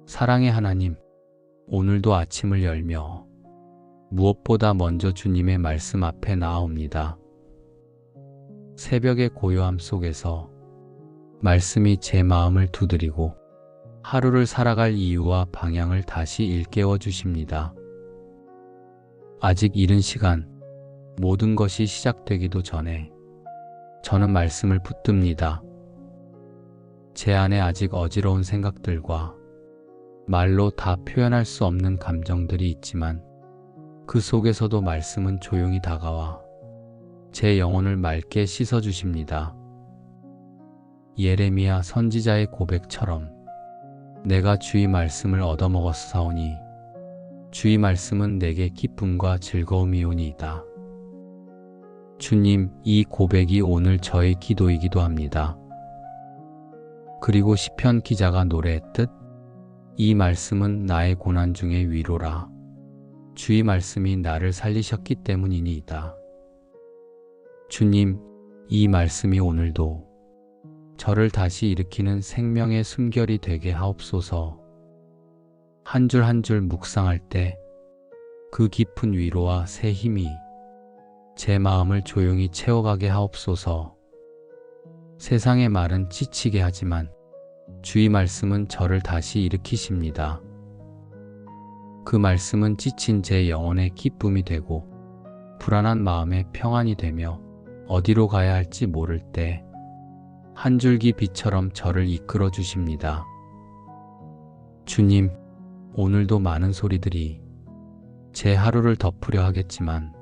사랑의 하나님, 오늘도 아침을 열며 무엇보다 먼저 주님의 말씀 앞에 나아옵니다. 새벽의 고요함 속에서 말씀이 제 마음을 두드리고 하루를 살아갈 이유와 방향을 다시 일깨워 주십니다. 아직 이른 시간, 모든 것이 시작되기도 전에 저는 말씀을 붙듭니다. 제 안에 아직 어지러운 생각들과 말로 다 표현할 수 없는 감정들이 있지만 그 속에서도 말씀은 조용히 다가와 제 영혼을 맑게 씻어주십니다. 예레미야 선지자의 고백처럼 내가 주의 말씀을 얻어먹었사오니 주의 말씀은 내게 기쁨과 즐거움이오니이다. 주님, 이 고백이 오늘 저의 기도이기도 합니다. 그리고 시편 기자가 노래했듯 이 말씀은 나의 고난 중의 위로라. 주의 말씀이 나를 살리셨기 때문이니이다. 주님, 이 말씀이 오늘도 저를 다시 일으키는 생명의 숨결이 되게 하옵소서. 한 줄 한 줄 묵상할 때 그 깊은 위로와 새 힘이 제 마음을 조용히 채워가게 하옵소서. 세상의 말은 지치게 하지만 주의 말씀은 저를 다시 일으키십니다. 그 말씀은 지친 제 영혼의 기쁨이 되고 불안한 마음의 평안이 되며 어디로 가야 할지 모를 때 한 줄기 빛처럼 저를 이끌어 주십니다. 주님, 오늘도 많은 소리들이 제 하루를 덮으려 하겠지만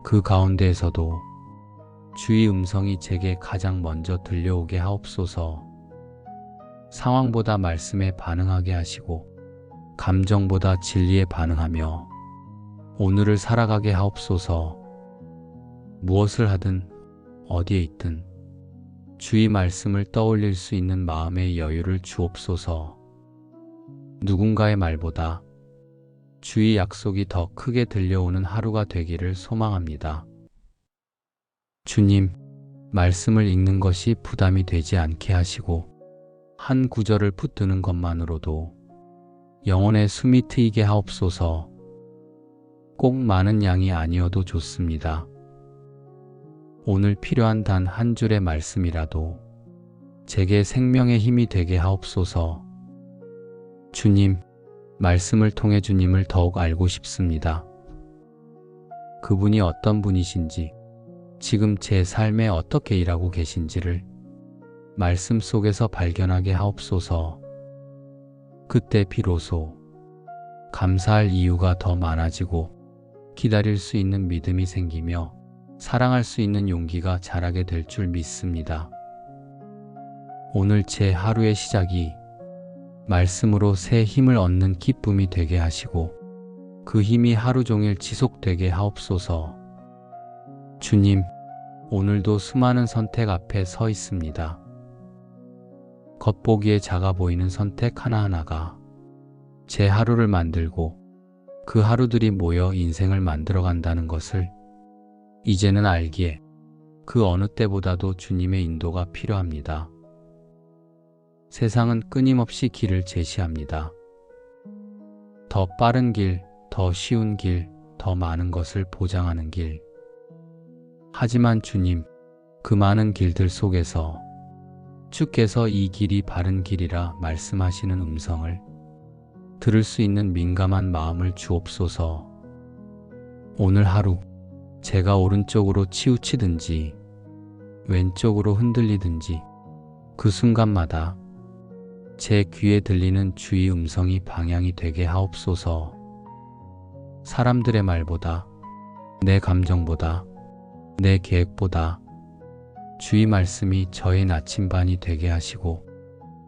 그 가운데에서도 주의 음성이 제게 가장 먼저 들려오게 하옵소서. 상황보다 말씀에 반응하게 하시고 감정보다 진리에 반응하며 오늘을 살아가게 하옵소서. 무엇을 하든 어디에 있든 주의 말씀을 떠올릴 수 있는 마음의 여유를 주옵소서. 누군가의 말보다 주의 약속이 더 크게 들려오는 하루가 되기를 소망합니다. 주님, 말씀을 읽는 것이 부담이 되지 않게 하시고 한 구절을 붙드는 것만으로도 영혼의 숨이 트이게 하옵소서. 꼭 많은 양이 아니어도 좋습니다. 오늘 필요한 단 한 줄의 말씀이라도 제게 생명의 힘이 되게 하옵소서. 주님, 말씀을 통해 주님을 더욱 알고 싶습니다. 그분이 어떤 분이신지, 지금 제 삶에 어떻게 일하고 계신지를 말씀 속에서 발견하게 하옵소서. 그때 비로소 감사할 이유가 더 많아지고 기다릴 수 있는 믿음이 생기며 사랑할 수 있는 용기가 자라게 될 줄 믿습니다. 오늘 제 하루의 시작이 말씀으로 새 힘을 얻는 기쁨이 되게 하시고 그 힘이 하루 종일 지속되게 하옵소서. 주님, 오늘도 수많은 선택 앞에 서 있습니다. 겉보기에 작아 보이는 선택 하나하나가 제 하루를 만들고 그 하루들이 모여 인생을 만들어 간다는 것을 이제는 알기에 그 어느 때보다도 주님의 인도가 필요합니다. 세상은 끊임없이 길을 제시합니다. 더 빠른 길, 더 쉬운 길, 더 많은 것을 보장하는 길. 하지만 주님, 그 많은 길들 속에서 주께서 이 길이 바른 길이라 말씀하시는 음성을 들을 수 있는 민감한 마음을 주옵소서. 오늘 하루 제가 오른쪽으로 치우치든지 왼쪽으로 흔들리든지 그 순간마다 제 귀에 들리는 주의 음성이 방향이 되게 하옵소서. 사람들의 말보다, 내 감정보다, 내 계획보다 주의 말씀이 저의 나침반이 되게 하시고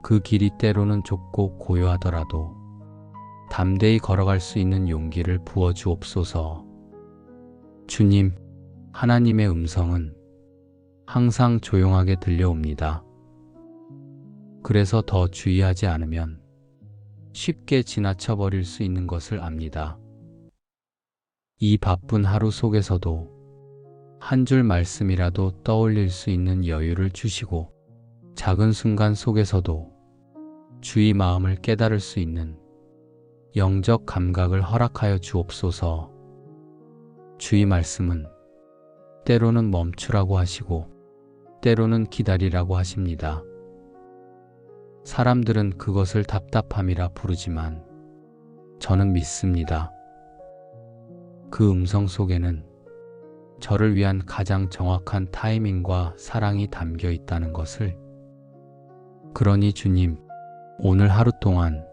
그 길이 때로는 좁고 고요하더라도 담대히 걸어갈 수 있는 용기를 부어주옵소서. 주님, 하나님의 음성은 항상 조용하게 들려옵니다. 그래서 더 주의하지 않으면 쉽게 지나쳐 버릴 수 있는 것을 압니다. 이 바쁜 하루 속에서도 한 줄 말씀이라도 떠올릴 수 있는 여유를 주시고 작은 순간 속에서도 주의 마음을 깨달을 수 있는 영적 감각을 허락하여 주옵소서. 주의 말씀은 때로는 멈추라고 하시고 때로는 기다리라고 하십니다. 사람들은 그것을 답답함이라 부르지만 저는 믿습니다. 그 음성 속에는 저를 위한 가장 정확한 타이밍과 사랑이 담겨 있다는 것을. 그러니 주님, 오늘 하루 동안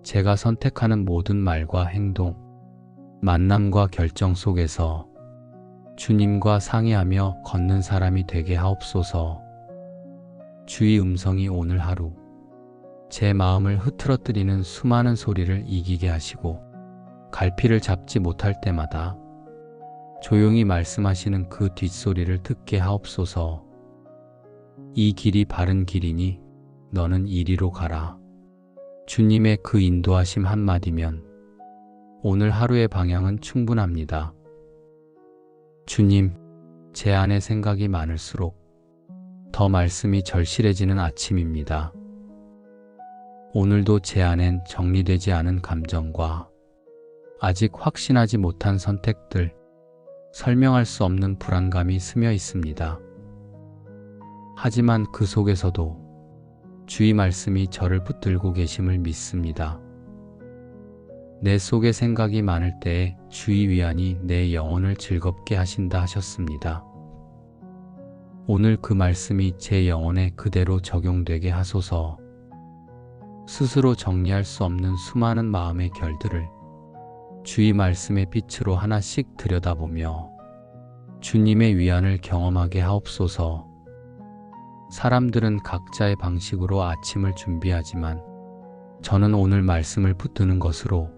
제가 선택하는 모든 말과 행동, 만남과 결정 속에서 주님과 상의하며 걷는 사람이 되게 하옵소서. 주의 음성이 오늘 하루 제 마음을 흐트러뜨리는 수많은 소리를 이기게 하시고 갈피를 잡지 못할 때마다 조용히 말씀하시는 그 뒷소리를 듣게 하옵소서. 이 길이 바른 길이니 너는 이리로 가라. 주님의 그 인도하심 한마디면 오늘 하루의 방향은 충분합니다. 주님, 제 안에 생각이 많을수록 더 말씀이 절실해지는 아침입니다. 오늘도 제 안엔 정리되지 않은 감정과 아직 확신하지 못한 선택들, 설명할 수 없는 불안감이 스며 있습니다. 하지만 그 속에서도 주의 말씀이 저를 붙들고 계심을 믿습니다. 내 속에 생각이 많을 때에 주의 위안이 내 영혼을 즐겁게 하신다 하셨습니다. 오늘 그 말씀이 제 영혼에 그대로 적용되게 하소서. 스스로 정리할 수 없는 수많은 마음의 결들을 주의 말씀의 빛으로 하나씩 들여다보며 주님의 위안을 경험하게 하옵소서. 사람들은 각자의 방식으로 아침을 준비하지만 저는 오늘 말씀을 붙드는 것으로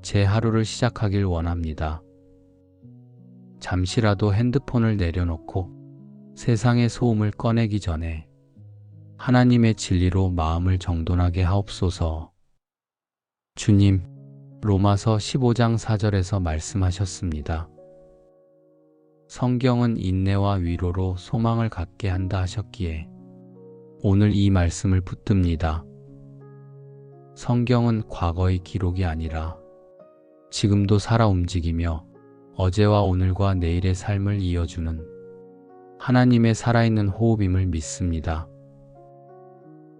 제 하루를 시작하길 원합니다. 잠시라도 핸드폰을 내려놓고 세상의 소음을 꺼내기 전에 하나님의 진리로 마음을 정돈하게 하옵소서. 주님, 로마서 15장 4절에서 말씀하셨습니다. 성경은 인내와 위로로 소망을 갖게 한다 하셨기에 오늘 이 말씀을 붙듭니다. 성경은 과거의 기록이 아니라 지금도 살아 움직이며 어제와 오늘과 내일의 삶을 이어주는 하나님의 살아있는 호흡임을 믿습니다.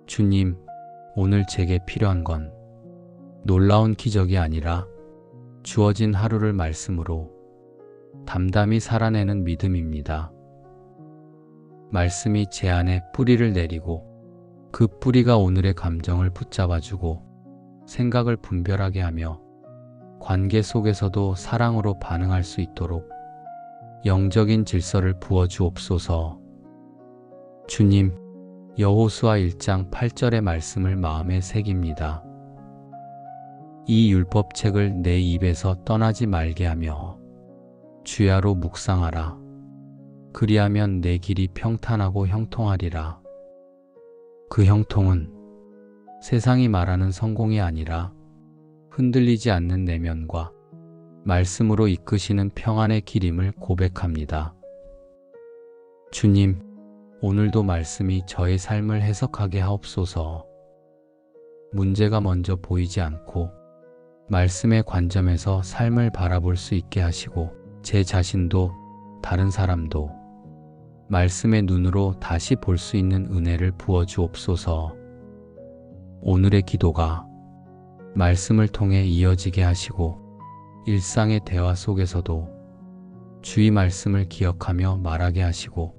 주님, 오늘 제게 필요한 건 놀라운 기적이 아니라 주어진 하루를 말씀으로 담담히 살아내는 믿음입니다. 말씀이 제 안에 뿌리를 내리고 그 뿌리가 오늘의 감정을 붙잡아주고 생각을 분별하게 하며 관계 속에서도 사랑으로 반응할 수 있도록 영적인 질서를 부어주옵소서. 주님, 여호수아 1장 8절의 말씀을 마음에 새깁니다. 이 율법책을 내 입에서 떠나지 말게 하며 주야로 묵상하라. 그리하면 내 길이 평탄하고 형통하리라. 그 형통은 세상이 말하는 성공이 아니라 흔들리지 않는 내면과 말씀으로 이끄시는 평안의 길임을 고백합니다. 주님, 오늘도 말씀이 저의 삶을 해석하게 하옵소서. 문제가 먼저 보이지 않고 말씀의 관점에서 삶을 바라볼 수 있게 하시고 제 자신도 다른 사람도 말씀의 눈으로 다시 볼 수 있는 은혜를 부어주옵소서. 오늘의 기도가 말씀을 통해 이어지게 하시고 일상의 대화 속에서도 주의 말씀을 기억하며 말하게 하시고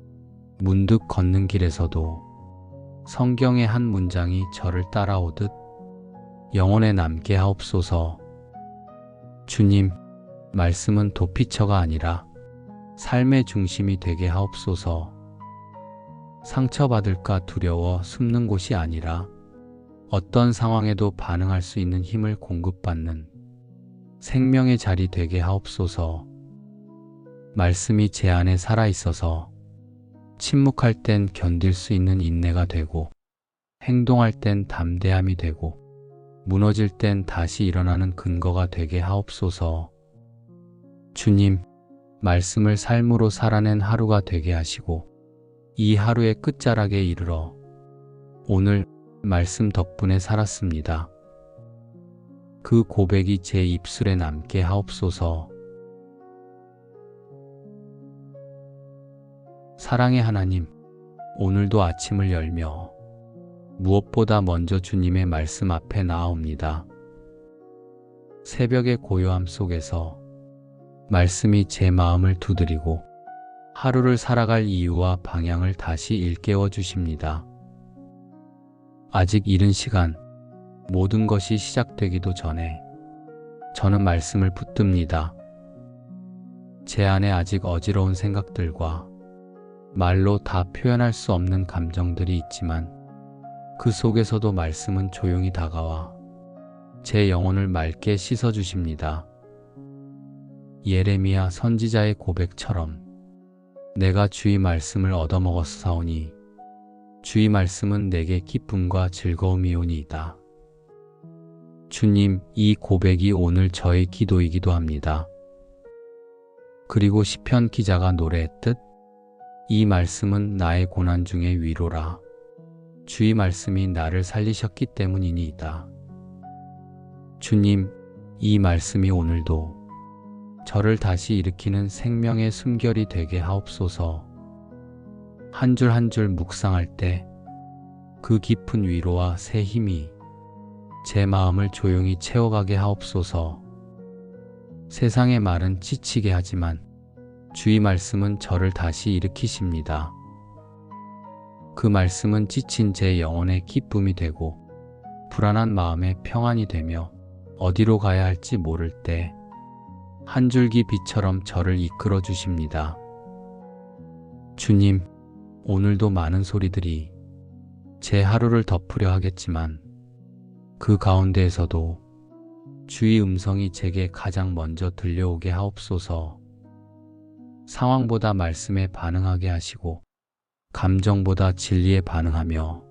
문득 걷는 길에서도 성경의 한 문장이 저를 따라오듯 영혼에 남게 하옵소서. 주님, 말씀은 도피처가 아니라 삶의 중심이 되게 하옵소서. 상처받을까 두려워 숨는 곳이 아니라 어떤 상황에도 반응할 수 있는 힘을 공급받는 생명의 자리 되게 하옵소서. 말씀이 제 안에 살아있어서 침묵할 땐 견딜 수 있는 인내가 되고 행동할 땐 담대함이 되고 무너질 땐 다시 일어나는 근거가 되게 하옵소서. 주님, 말씀을 삶으로 살아낸 하루가 되게 하시고 이 하루의 끝자락에 이르러 오늘 말씀 덕분에 살았습니다. 그 고백이 제 입술에 남게 하옵소서. 사랑의 하나님, 오늘도 아침을 열며 무엇보다 먼저 주님의 말씀 앞에 나아옵니다. 새벽의 고요함 속에서 말씀이 제 마음을 두드리고 하루를 살아갈 이유와 방향을 다시 일깨워 주십니다. 아직 이른 시간, 모든 것이 시작되기도 전에 저는 말씀을 붙듭니다. 제 안에 아직 어지러운 생각들과 말로 다 표현할 수 없는 감정들이 있지만 그 속에서도 말씀은 조용히 다가와 제 영혼을 맑게 씻어주십니다. 예레미야 선지자의 고백처럼 내가 주의 말씀을 얻어먹었사오니 주의 말씀은 내게 기쁨과 즐거움이오니이다. 주님, 이 고백이 오늘 저의 기도이기도 합니다. 그리고 시편 기자가 노래했듯 이 말씀은 나의 고난 중의 위로라. 주의 말씀이 나를 살리셨기 때문이니이다. 주님, 이 말씀이 오늘도 저를 다시 일으키는 생명의 숨결이 되게 하옵소서. 한 줄 한 줄 묵상할 때 그 깊은 위로와 새 힘이 제 마음을 조용히 채워가게 하옵소서. 세상의 말은 지치게 하지만 주의 말씀은 저를 다시 일으키십니다. 그 말씀은 지친 제 영혼의 기쁨이 되고 불안한 마음의 평안이 되며 어디로 가야 할지 모를 때 한 줄기 빛처럼 저를 이끌어 주십니다. 주님, 오늘도 많은 소리들이 제 하루를 덮으려 하겠지만 그 가운데에서도 주의 음성이 제게 가장 먼저 들려오게 하옵소서. 상황보다 말씀에 반응하게 하시고 감정보다 진리에 반응하며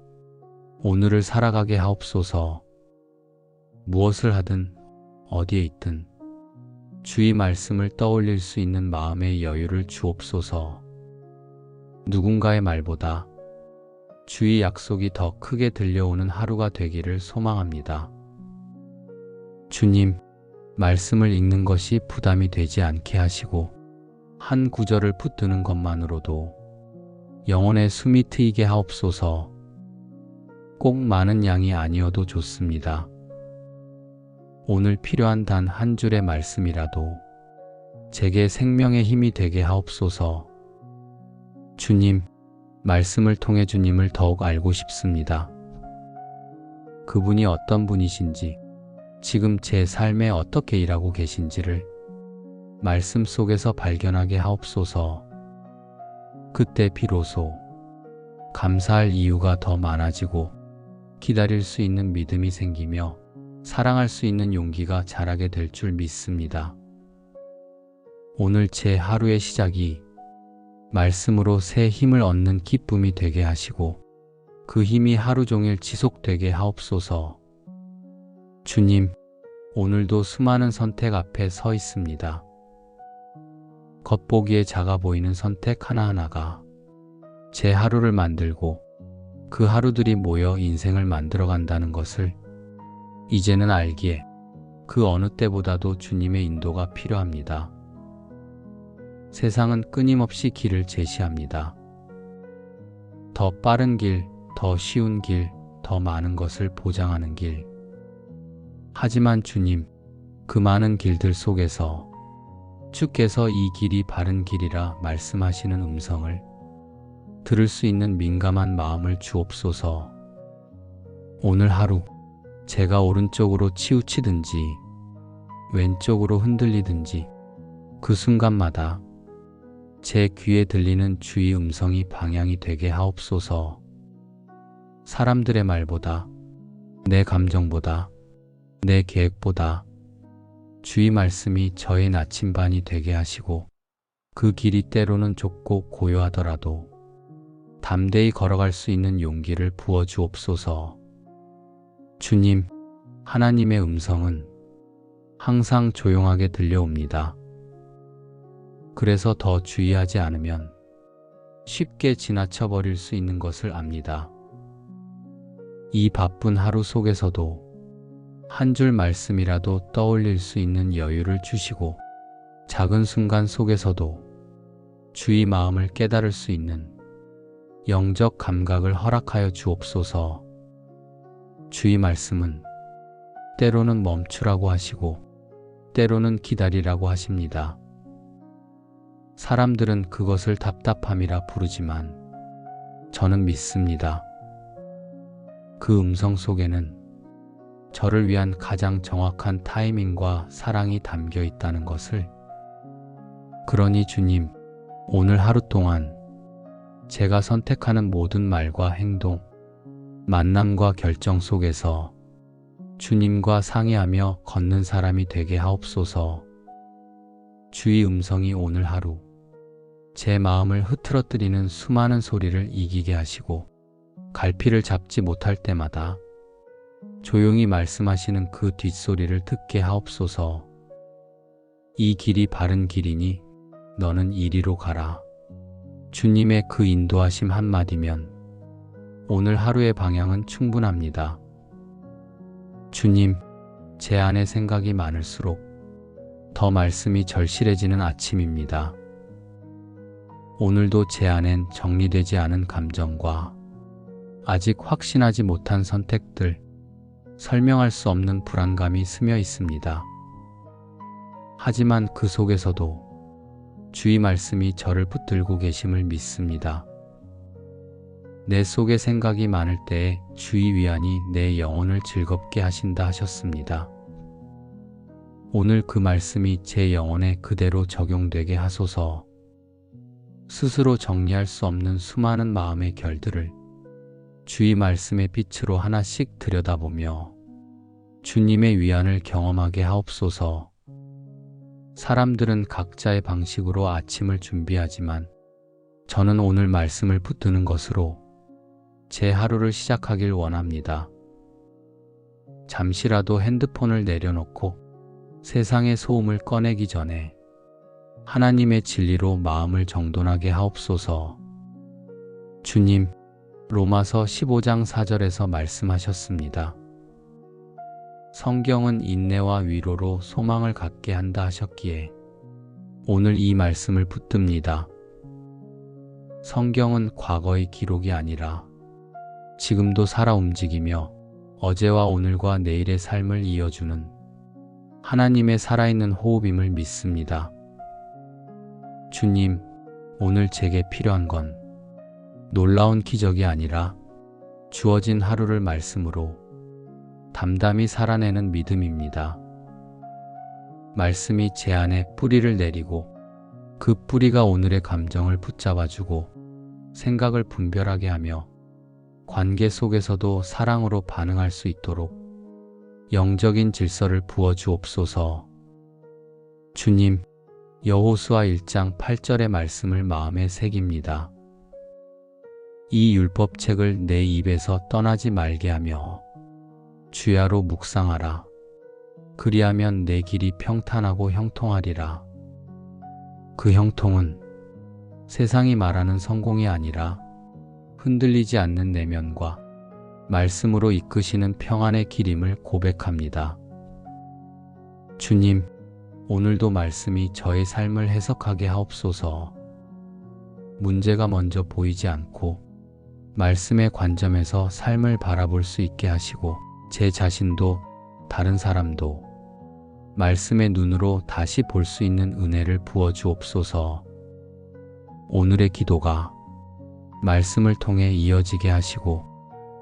오늘을 살아가게 하옵소서. 무엇을 하든 어디에 있든 주의 말씀을 떠올릴 수 있는 마음의 여유를 주옵소서. 누군가의 말보다 주의 약속이 더 크게 들려오는 하루가 되기를 소망합니다. 주님, 말씀을 읽는 것이 부담이 되지 않게 하시고 한 구절을 붙드는 것만으로도 영혼의 숨이 트이게 하옵소서. 꼭 많은 양이 아니어도 좋습니다. 오늘 필요한 단 한 줄의 말씀이라도 제게 생명의 힘이 되게 하옵소서. 주님, 말씀을 통해 주님을 더욱 알고 싶습니다. 그분이 어떤 분이신지, 지금 제 삶에 어떻게 일하고 계신지를 말씀 속에서 발견하게 하옵소서. 그때 비로소 감사할 이유가 더 많아지고 기다릴 수 있는 믿음이 생기며 사랑할 수 있는 용기가 자라게 될 줄 믿습니다. 오늘 제 하루의 시작이 말씀으로 새 힘을 얻는 기쁨이 되게 하시고 그 힘이 하루 종일 지속되게 하옵소서. 주님, 오늘도 수많은 선택 앞에 서 있습니다. 겉보기에 작아 보이는 선택 하나하나가 제 하루를 만들고 그 하루들이 모여 인생을 만들어간다는 것을 이제는 알기에 그 어느 때보다도 주님의 인도가 필요합니다. 세상은 끊임없이 길을 제시합니다. 더 빠른 길, 더 쉬운 길, 더 많은 것을 보장하는 길. 하지만 주님, 그 많은 길들 속에서 주께서 이 길이 바른 길이라 말씀하시는 음성을 들을 수 있는 민감한 마음을 주옵소서. 오늘 하루 제가 오른쪽으로 치우치든지 왼쪽으로 흔들리든지 그 순간마다 제 귀에 들리는 주의 음성이 방향이 되게 하옵소서. 사람들의 말보다, 내 감정보다, 내 계획보다 주의 말씀이 저의 나침반이 되게 하시고 그 길이 때로는 좁고 고요하더라도 담대히 걸어갈 수 있는 용기를 부어주옵소서. 주님, 하나님의 음성은 항상 조용하게 들려옵니다. 그래서 더 주의하지 않으면 쉽게 지나쳐 버릴 수 있는 것을 압니다. 이 바쁜 하루 속에서도 한 줄 말씀이라도 떠올릴 수 있는 여유를 주시고, 작은 순간 속에서도 주의 마음을 깨달을 수 있는 영적 감각을 허락하여 주옵소서. 주의 말씀은 때로는 멈추라고 하시고 때로는 기다리라고 하십니다. 사람들은 그것을 답답함이라 부르지만 저는 믿습니다. 그 음성 속에는 저를 위한 가장 정확한 타이밍과 사랑이 담겨 있다는 것을. 그러니 주님, 오늘 하루 동안 제가 선택하는 모든 말과 행동, 만남과 결정 속에서 주님과 상의하며 걷는 사람이 되게 하옵소서. 주의 음성이 오늘 하루 제 마음을 흐트러뜨리는 수많은 소리를 이기게 하시고, 갈피를 잡지 못할 때마다 조용히 말씀하시는 그 뒷소리를 듣게 하옵소서. 이 길이 바른 길이니 너는 이리로 가라. 주님의 그 인도하심 한마디면 오늘 하루의 방향은 충분합니다. 주님, 제 안에 생각이 많을수록 더 말씀이 절실해지는 아침입니다. 오늘도 제 안엔 정리되지 않은 감정과 아직 확신하지 못한 선택들, 설명할 수 없는 불안감이 스며 있습니다. 하지만 그 속에서도 주의 말씀이 저를 붙들고 계심을 믿습니다. 내 속에 생각이 많을 때에 주의 위안이 내 영혼을 즐겁게 하신다 하셨습니다. 오늘 그 말씀이 제 영혼에 그대로 적용되게 하소서. 스스로 정리할 수 없는 수많은 마음의 결들을 주의 말씀의 빛으로 하나씩 들여다보며 주님의 위안을 경험하게 하옵소서. 사람들은 각자의 방식으로 아침을 준비하지만 저는 오늘 말씀을 붙드는 것으로 제 하루를 시작하길 원합니다. 잠시라도 핸드폰을 내려놓고 세상의 소음을 꺼내기 전에 하나님의 진리로 마음을 정돈하게 하옵소서. 주님, 로마서 15장 4절에서 말씀하셨습니다. 성경은 인내와 위로로 소망을 갖게 한다 하셨기에 오늘 이 말씀을 붙듭니다. 성경은 과거의 기록이 아니라 지금도 살아 움직이며 어제와 오늘과 내일의 삶을 이어주는 하나님의 살아있는 호흡임을 믿습니다. 주님, 오늘 제게 필요한 건 놀라운 기적이 아니라 주어진 하루를 말씀으로 담담히 살아내는 믿음입니다. 말씀이 제 안에 뿌리를 내리고 그 뿌리가 오늘의 감정을 붙잡아주고 생각을 분별하게 하며 관계 속에서도 사랑으로 반응할 수 있도록 영적인 질서를 부어주옵소서. 주님, 여호수아 1장 8절의 말씀을 마음에 새깁니다. 이 율법책을 내 입에서 떠나지 말게 하며 주야로 묵상하라. 그리하면 내 길이 평탄하고 형통하리라. 그 형통은 세상이 말하는 성공이 아니라 흔들리지 않는 내면과 말씀으로 이끄시는 평안의 길임을 고백합니다. 주님, 오늘도 말씀이 저의 삶을 해석하게 하옵소서. 문제가 먼저 보이지 않고 말씀의 관점에서 삶을 바라볼 수 있게 하시고 제 자신도 다른 사람도 말씀의 눈으로 다시 볼 수 있는 은혜를 부어주옵소서. 오늘의 기도가 말씀을 통해 이어지게 하시고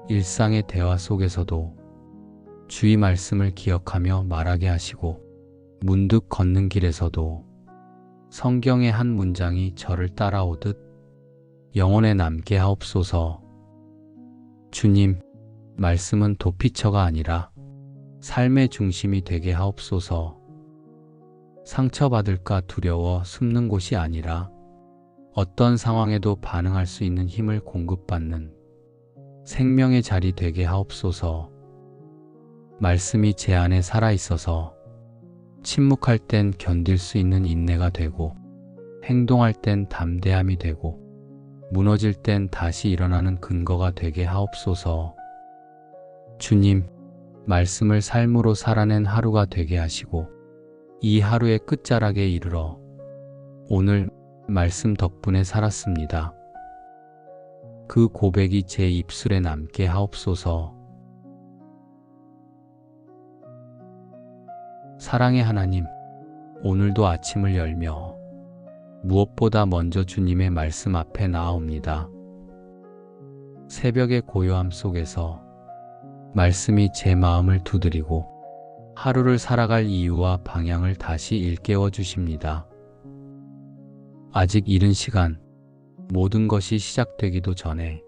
일상의 대화 속에서도 주의 말씀을 기억하며 말하게 하시고 문득 걷는 길에서도 성경의 한 문장이 저를 따라오듯 영혼에 남게 하옵소서. 주님, 말씀은 도피처가 아니라 삶의 중심이 되게 하옵소서. 상처받을까 두려워 숨는 곳이 아니라 어떤 상황에도 반응할 수 있는 힘을 공급받는 생명의 자리 되게 하옵소서. 말씀이 제 안에 살아있어서 침묵할 땐 견딜 수 있는 인내가 되고 행동할 땐 담대함이 되고 무너질 땐 다시 일어나는 근거가 되게 하옵소서. 주님, 말씀을 삶으로 살아낸 하루가 되게 하시고 이 하루의 끝자락에 이르러 오늘 말씀 덕분에 살았습니다. 그 고백이 제 입술에 남게 하옵소서. 사랑의 하나님, 오늘도 아침을 열며 무엇보다 먼저 주님의 말씀 앞에 나아옵니다. 새벽의 고요함 속에서 말씀이 제 마음을 두드리고 하루를 살아갈 이유와 방향을 다시 일깨워 주십니다. 아직 이른 시간, 모든 것이 시작되기도 전에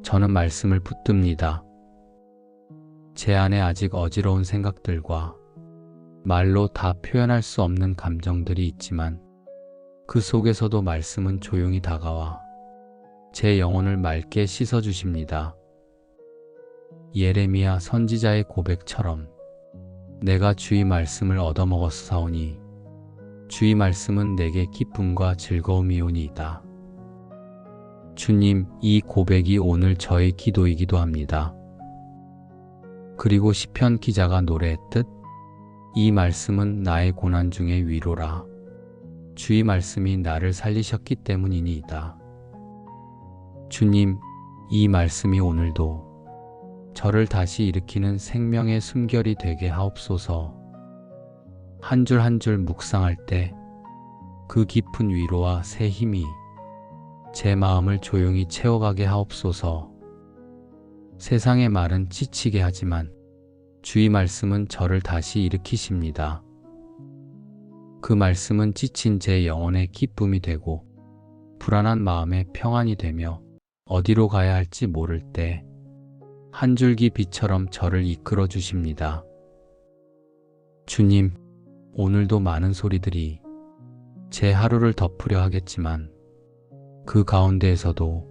저는 말씀을 붙듭니다. 제 안에 아직 어지러운 생각들과 말로 다 표현할 수 없는 감정들이 있지만 그 속에서도 말씀은 조용히 다가와 제 영혼을 맑게 씻어주십니다. 예레미야 선지자의 고백처럼 내가 주의 말씀을 얻어먹었사오니 주의 말씀은 내게 기쁨과 즐거움이오니이다. 주님, 이 고백이 오늘 저의 기도이기도 합니다. 그리고 시편 기자가 노래했듯 이 말씀은 나의 고난 중의 위로라. 주의 말씀이 나를 살리셨기 때문이니이다. 주님, 이 말씀이 오늘도 저를 다시 일으키는 생명의 숨결이 되게 하옵소서. 한 줄 한 줄 묵상할 때 그 깊은 위로와 새 힘이 제 마음을 조용히 채워가게 하옵소서. 세상의 말은 지치게 하지만 주의 말씀은 저를 다시 일으키십니다. 그 말씀은 지친 제 영혼의 기쁨이 되고 불안한 마음의 평안이 되며 어디로 가야 할지 모를 때 한 줄기 빛처럼 저를 이끌어 주십니다. 주님, 오늘도 많은 소리들이 제 하루를 덮으려 하겠지만 그 가운데에서도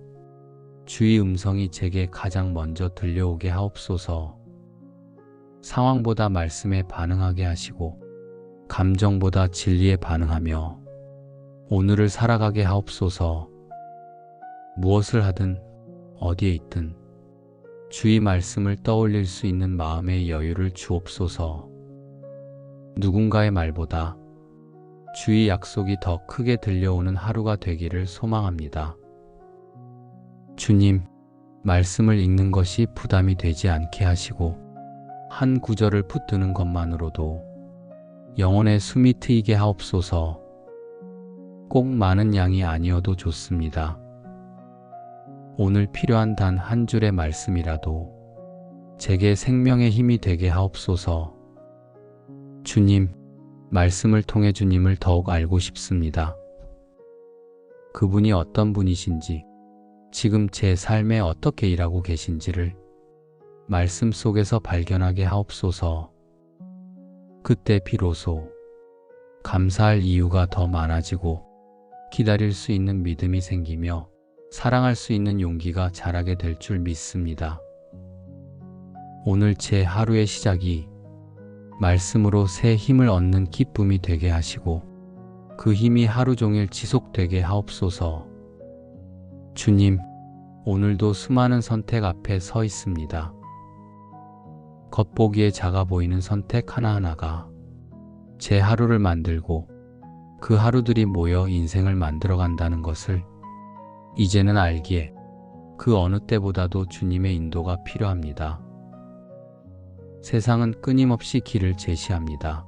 주의 음성이 제게 가장 먼저 들려오게 하옵소서. 상황보다 말씀에 반응하게 하시고 감정보다 진리에 반응하며 오늘을 살아가게 하옵소서. 무엇을 하든 어디에 있든 주의 말씀을 떠올릴 수 있는 마음의 여유를 주옵소서. 누군가의 말보다 주의 약속이 더 크게 들려오는 하루가 되기를 소망합니다. 주님, 말씀을 읽는 것이 부담이 되지 않게 하시고 한 구절을 붙드는 것만으로도 영혼의 숨이 트이게 하옵소서. 꼭 많은 양이 아니어도 좋습니다. 오늘 필요한 단 한 줄의 말씀이라도 제게 생명의 힘이 되게 하옵소서. 주님, 말씀을 통해 주님을 더욱 알고 싶습니다. 그분이 어떤 분이신지, 지금 제 삶에 어떻게 일하고 계신지를 말씀 속에서 발견하게 하옵소서. 그때 비로소 감사할 이유가 더 많아지고 기다릴 수 있는 믿음이 생기며 사랑할 수 있는 용기가 자라게 될 줄 믿습니다. 오늘 제 하루의 시작이 말씀으로 새 힘을 얻는 기쁨이 되게 하시고 그 힘이 하루 종일 지속되게 하옵소서. 주님, 오늘도 수많은 선택 앞에 서 있습니다. 겉보기에 작아 보이는 선택 하나하나가 제 하루를 만들고 그 하루들이 모여 인생을 만들어 간다는 것을 이제는 알기에 그 어느 때보다도 주님의 인도가 필요합니다. 세상은 끊임없이 길을 제시합니다.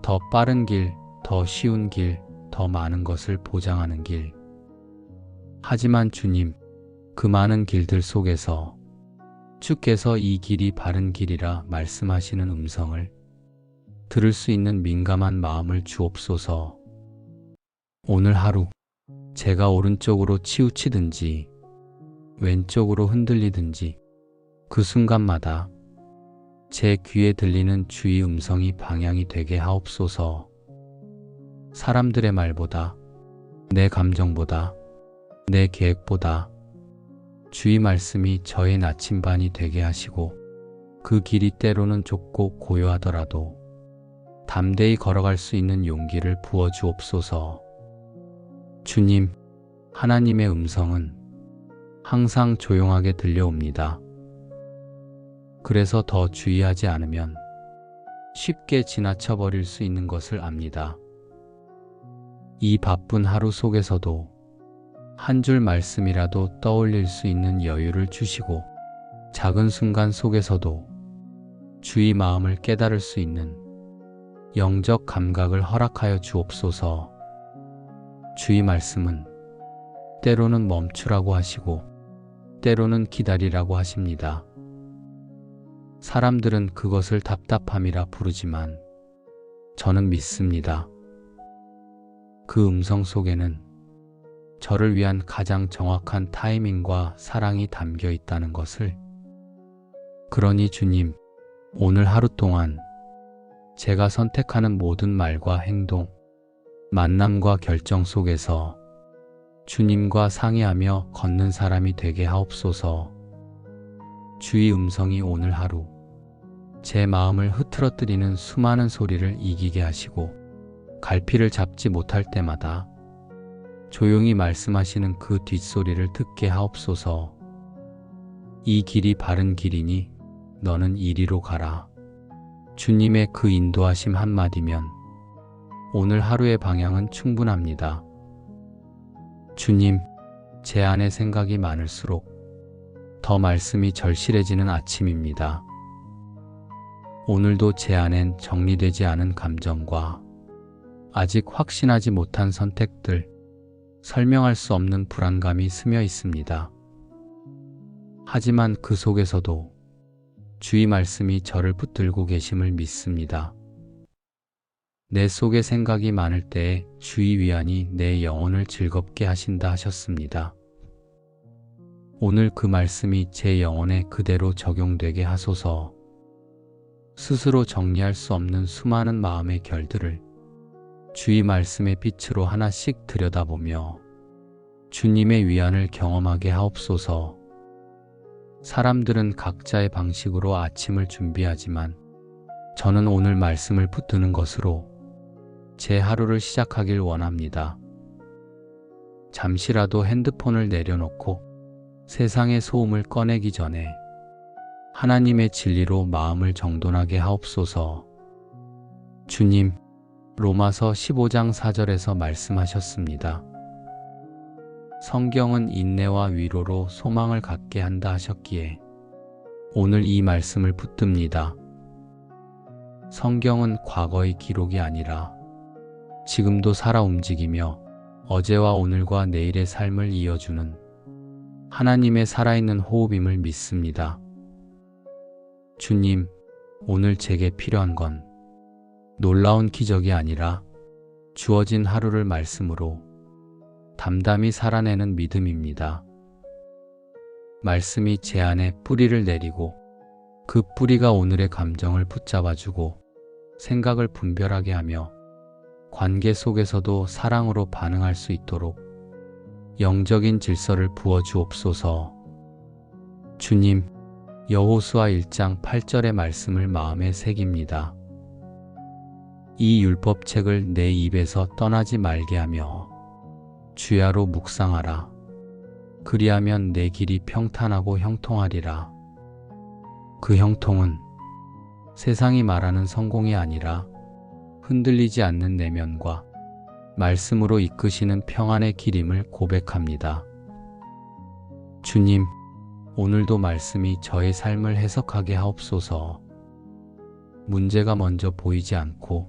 더 빠른 길, 더 쉬운 길, 더 많은 것을 보장하는 길. 하지만 주님, 그 많은 길들 속에서 주께서 이 길이 바른 길이라 말씀하시는 음성을 들을 수 있는 민감한 마음을 주옵소서. 오늘 하루 제가 오른쪽으로 치우치든지 왼쪽으로 흔들리든지 그 순간마다 제 귀에 들리는 주의 음성이 방향이 되게 하옵소서. 사람들의 말보다, 내 감정보다, 내 계획보다 주의 말씀이 저의 나침반이 되게 하시고 그 길이 때로는 좁고 고요하더라도 담대히 걸어갈 수 있는 용기를 부어주옵소서. 주님, 하나님의 음성은 항상 조용하게 들려옵니다. 그래서 더 주의하지 않으면 쉽게 지나쳐 버릴 수 있는 것을 압니다. 이 바쁜 하루 속에서도 한 줄 말씀이라도 떠올릴 수 있는 여유를 주시고, 작은 순간 속에서도 주의 마음을 깨달을 수 있는 영적 감각을 허락하여 주옵소서. 주의 말씀은 때로는 멈추라고 하시고 때로는 기다리라고 하십니다. 사람들은 그것을 답답함이라 부르지만 저는 믿습니다. 그 음성 속에는 저를 위한 가장 정확한 타이밍과 사랑이 담겨 있다는 것을. 그러니 주님, 오늘 하루 동안 제가 선택하는 모든 말과 행동, 만남과 결정 속에서 주님과 상의하며 걷는 사람이 되게 하옵소서. 주의 음성이 오늘 하루 제 마음을 흐트러뜨리는 수많은 소리를 이기게 하시고, 갈피를 잡지 못할 때마다 조용히 말씀하시는 그 뒷소리를 듣게 하옵소서. 이 길이 바른 길이니 너는 이리로 가라. 주님의 그 인도하심 한마디면 오늘 하루의 방향은 충분합니다. 주님, 제 안에 생각이 많을수록 더 말씀이 절실해지는 아침입니다. 오늘도 제 안엔 정리되지 않은 감정과 아직 확신하지 못한 선택들, 설명할 수 없는 불안감이 스며 있습니다. 하지만 그 속에서도 주의 말씀이 저를 붙들고 계심을 믿습니다. 내 속에 생각이 많을 때에 주의 위안이 내 영혼을 즐겁게 하신다 하셨습니다. 오늘 그 말씀이 제 영혼에 그대로 적용되게 하소서. 스스로 정리할 수 없는 수많은 마음의 결들을 주의 말씀의 빛으로 하나씩 들여다보며 주님의 위안을 경험하게 하옵소서. 사람들은 각자의 방식으로 아침을 준비하지만 저는 오늘 말씀을 붙드는 것으로 제 하루를 시작하길 원합니다. 잠시라도 핸드폰을 내려놓고 세상의 소음을 꺼내기 전에 하나님의 진리로 마음을 정돈하게 하옵소서. 주님, 로마서 15장 4절에서 말씀하셨습니다. 성경은 인내와 위로로 소망을 갖게 한다 하셨기에 오늘 이 말씀을 붙듭니다. 성경은 과거의 기록이 아니라 지금도 살아 움직이며 어제와 오늘과 내일의 삶을 이어주는 하나님의 살아있는 호흡임을 믿습니다. 주님, 오늘 제게 필요한 건 놀라운 기적이 아니라 주어진 하루를 말씀으로 담담히 살아내는 믿음입니다. 말씀이 제 안에 뿌리를 내리고 그 뿌리가 오늘의 감정을 붙잡아주고 생각을 분별하게 하며 관계 속에서도 사랑으로 반응할 수 있도록 영적인 질서를 부어주옵소서. 주님, 여호수아 1장 8절의 말씀을 마음에 새깁니다. 이 율법책을 내 입에서 떠나지 말게 하며 주야로 묵상하라. 그리하면 내 길이 평탄하고 형통하리라. 그 형통은 세상이 말하는 성공이 아니라 흔들리지 않는 내면과 말씀으로 이끄시는 평안의 길임을 고백합니다. 주님, 오늘도 말씀이 저의 삶을 해석하게 하옵소서. 문제가 먼저 보이지 않고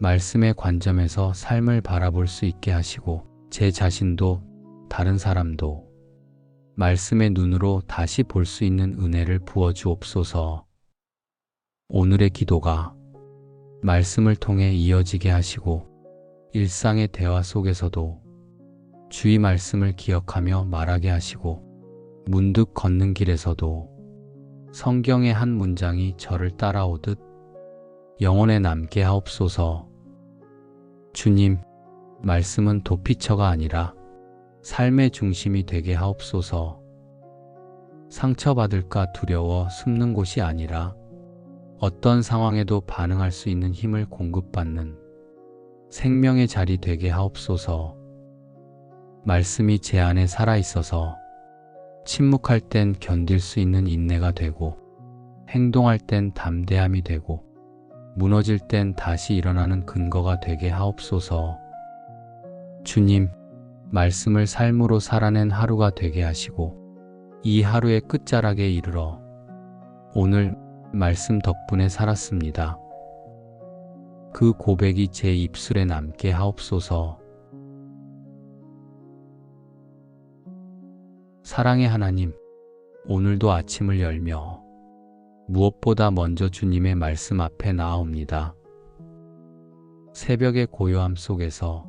말씀의 관점에서 삶을 바라볼 수 있게 하시고 제 자신도 다른 사람도 말씀의 눈으로 다시 볼 수 있는 은혜를 부어주옵소서. 오늘의 기도가 말씀을 통해 이어지게 하시고 일상의 대화 속에서도 주의 말씀을 기억하며 말하게 하시고 문득 걷는 길에서도 성경의 한 문장이 저를 따라오듯 영혼에 남게 하옵소서. 주님, 말씀은 도피처가 아니라 삶의 중심이 되게 하옵소서. 상처받을까 두려워 숨는 곳이 아니라 어떤 상황에도 반응할 수 있는 힘을 공급받는 생명의 자리 되게 하옵소서. 말씀이 제 안에 살아있어서 침묵할 땐 견딜 수 있는 인내가 되고, 행동할 땐 담대함이 되고, 무너질 땐 다시 일어나는 근거가 되게 하옵소서. 주님, 말씀을 삶으로 살아낸 하루가 되게 하시고, 이 하루의 끝자락에 이르러 오늘 말씀 덕분에 살았습니다. 그 고백이 제 입술에 남게 하옵소서. 사랑의 하나님, 오늘도 아침을 열며 무엇보다 먼저 주님의 말씀 앞에 나아옵니다. 새벽의 고요함 속에서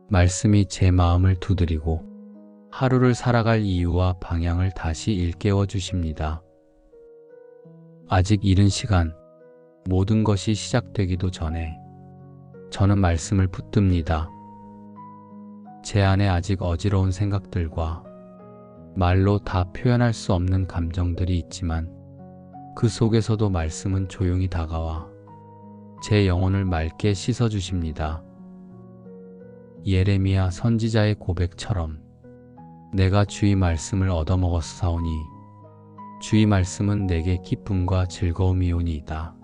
말씀이 제 마음을 두드리고 하루를 살아갈 이유와 방향을 다시 일깨워 주십니다. 아직 이른 시간, 모든 것이 시작되기도 전에 저는 말씀을 붙듭니다. 제 안에 아직 어지러운 생각들과 말로 다 표현할 수 없는 감정들이 있지만 그 속에서도 말씀은 조용히 다가와 제 영혼을 맑게 씻어주십니다. 예레미야 선지자의 고백처럼 내가 주의 말씀을 얻어먹었사오니 주의 말씀은 내게 기쁨과 즐거움이오니이다.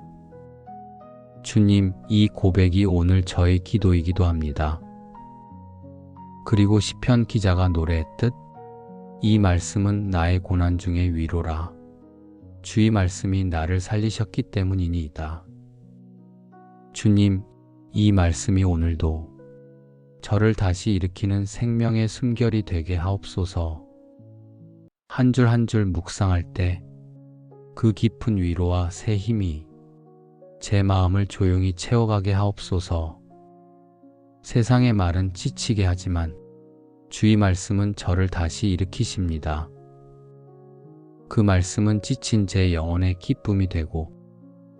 주님, 이 고백이 오늘 저의 기도이기도 합니다. 그리고 시편 기자가 노래했듯 이 말씀은 나의 고난 중의 위로라. 주의 말씀이 나를 살리셨기 때문이니이다. 주님, 이 말씀이 오늘도 저를 다시 일으키는 생명의 숨결이 되게 하옵소서. 한 줄 한 줄 묵상할 때 그 깊은 위로와 새 힘이 제 마음을 조용히 채워가게 하옵소서. 세상의 말은 지치게 하지만 주의 말씀은 저를 다시 일으키십니다. 그 말씀은 지친 제 영혼의 기쁨이 되고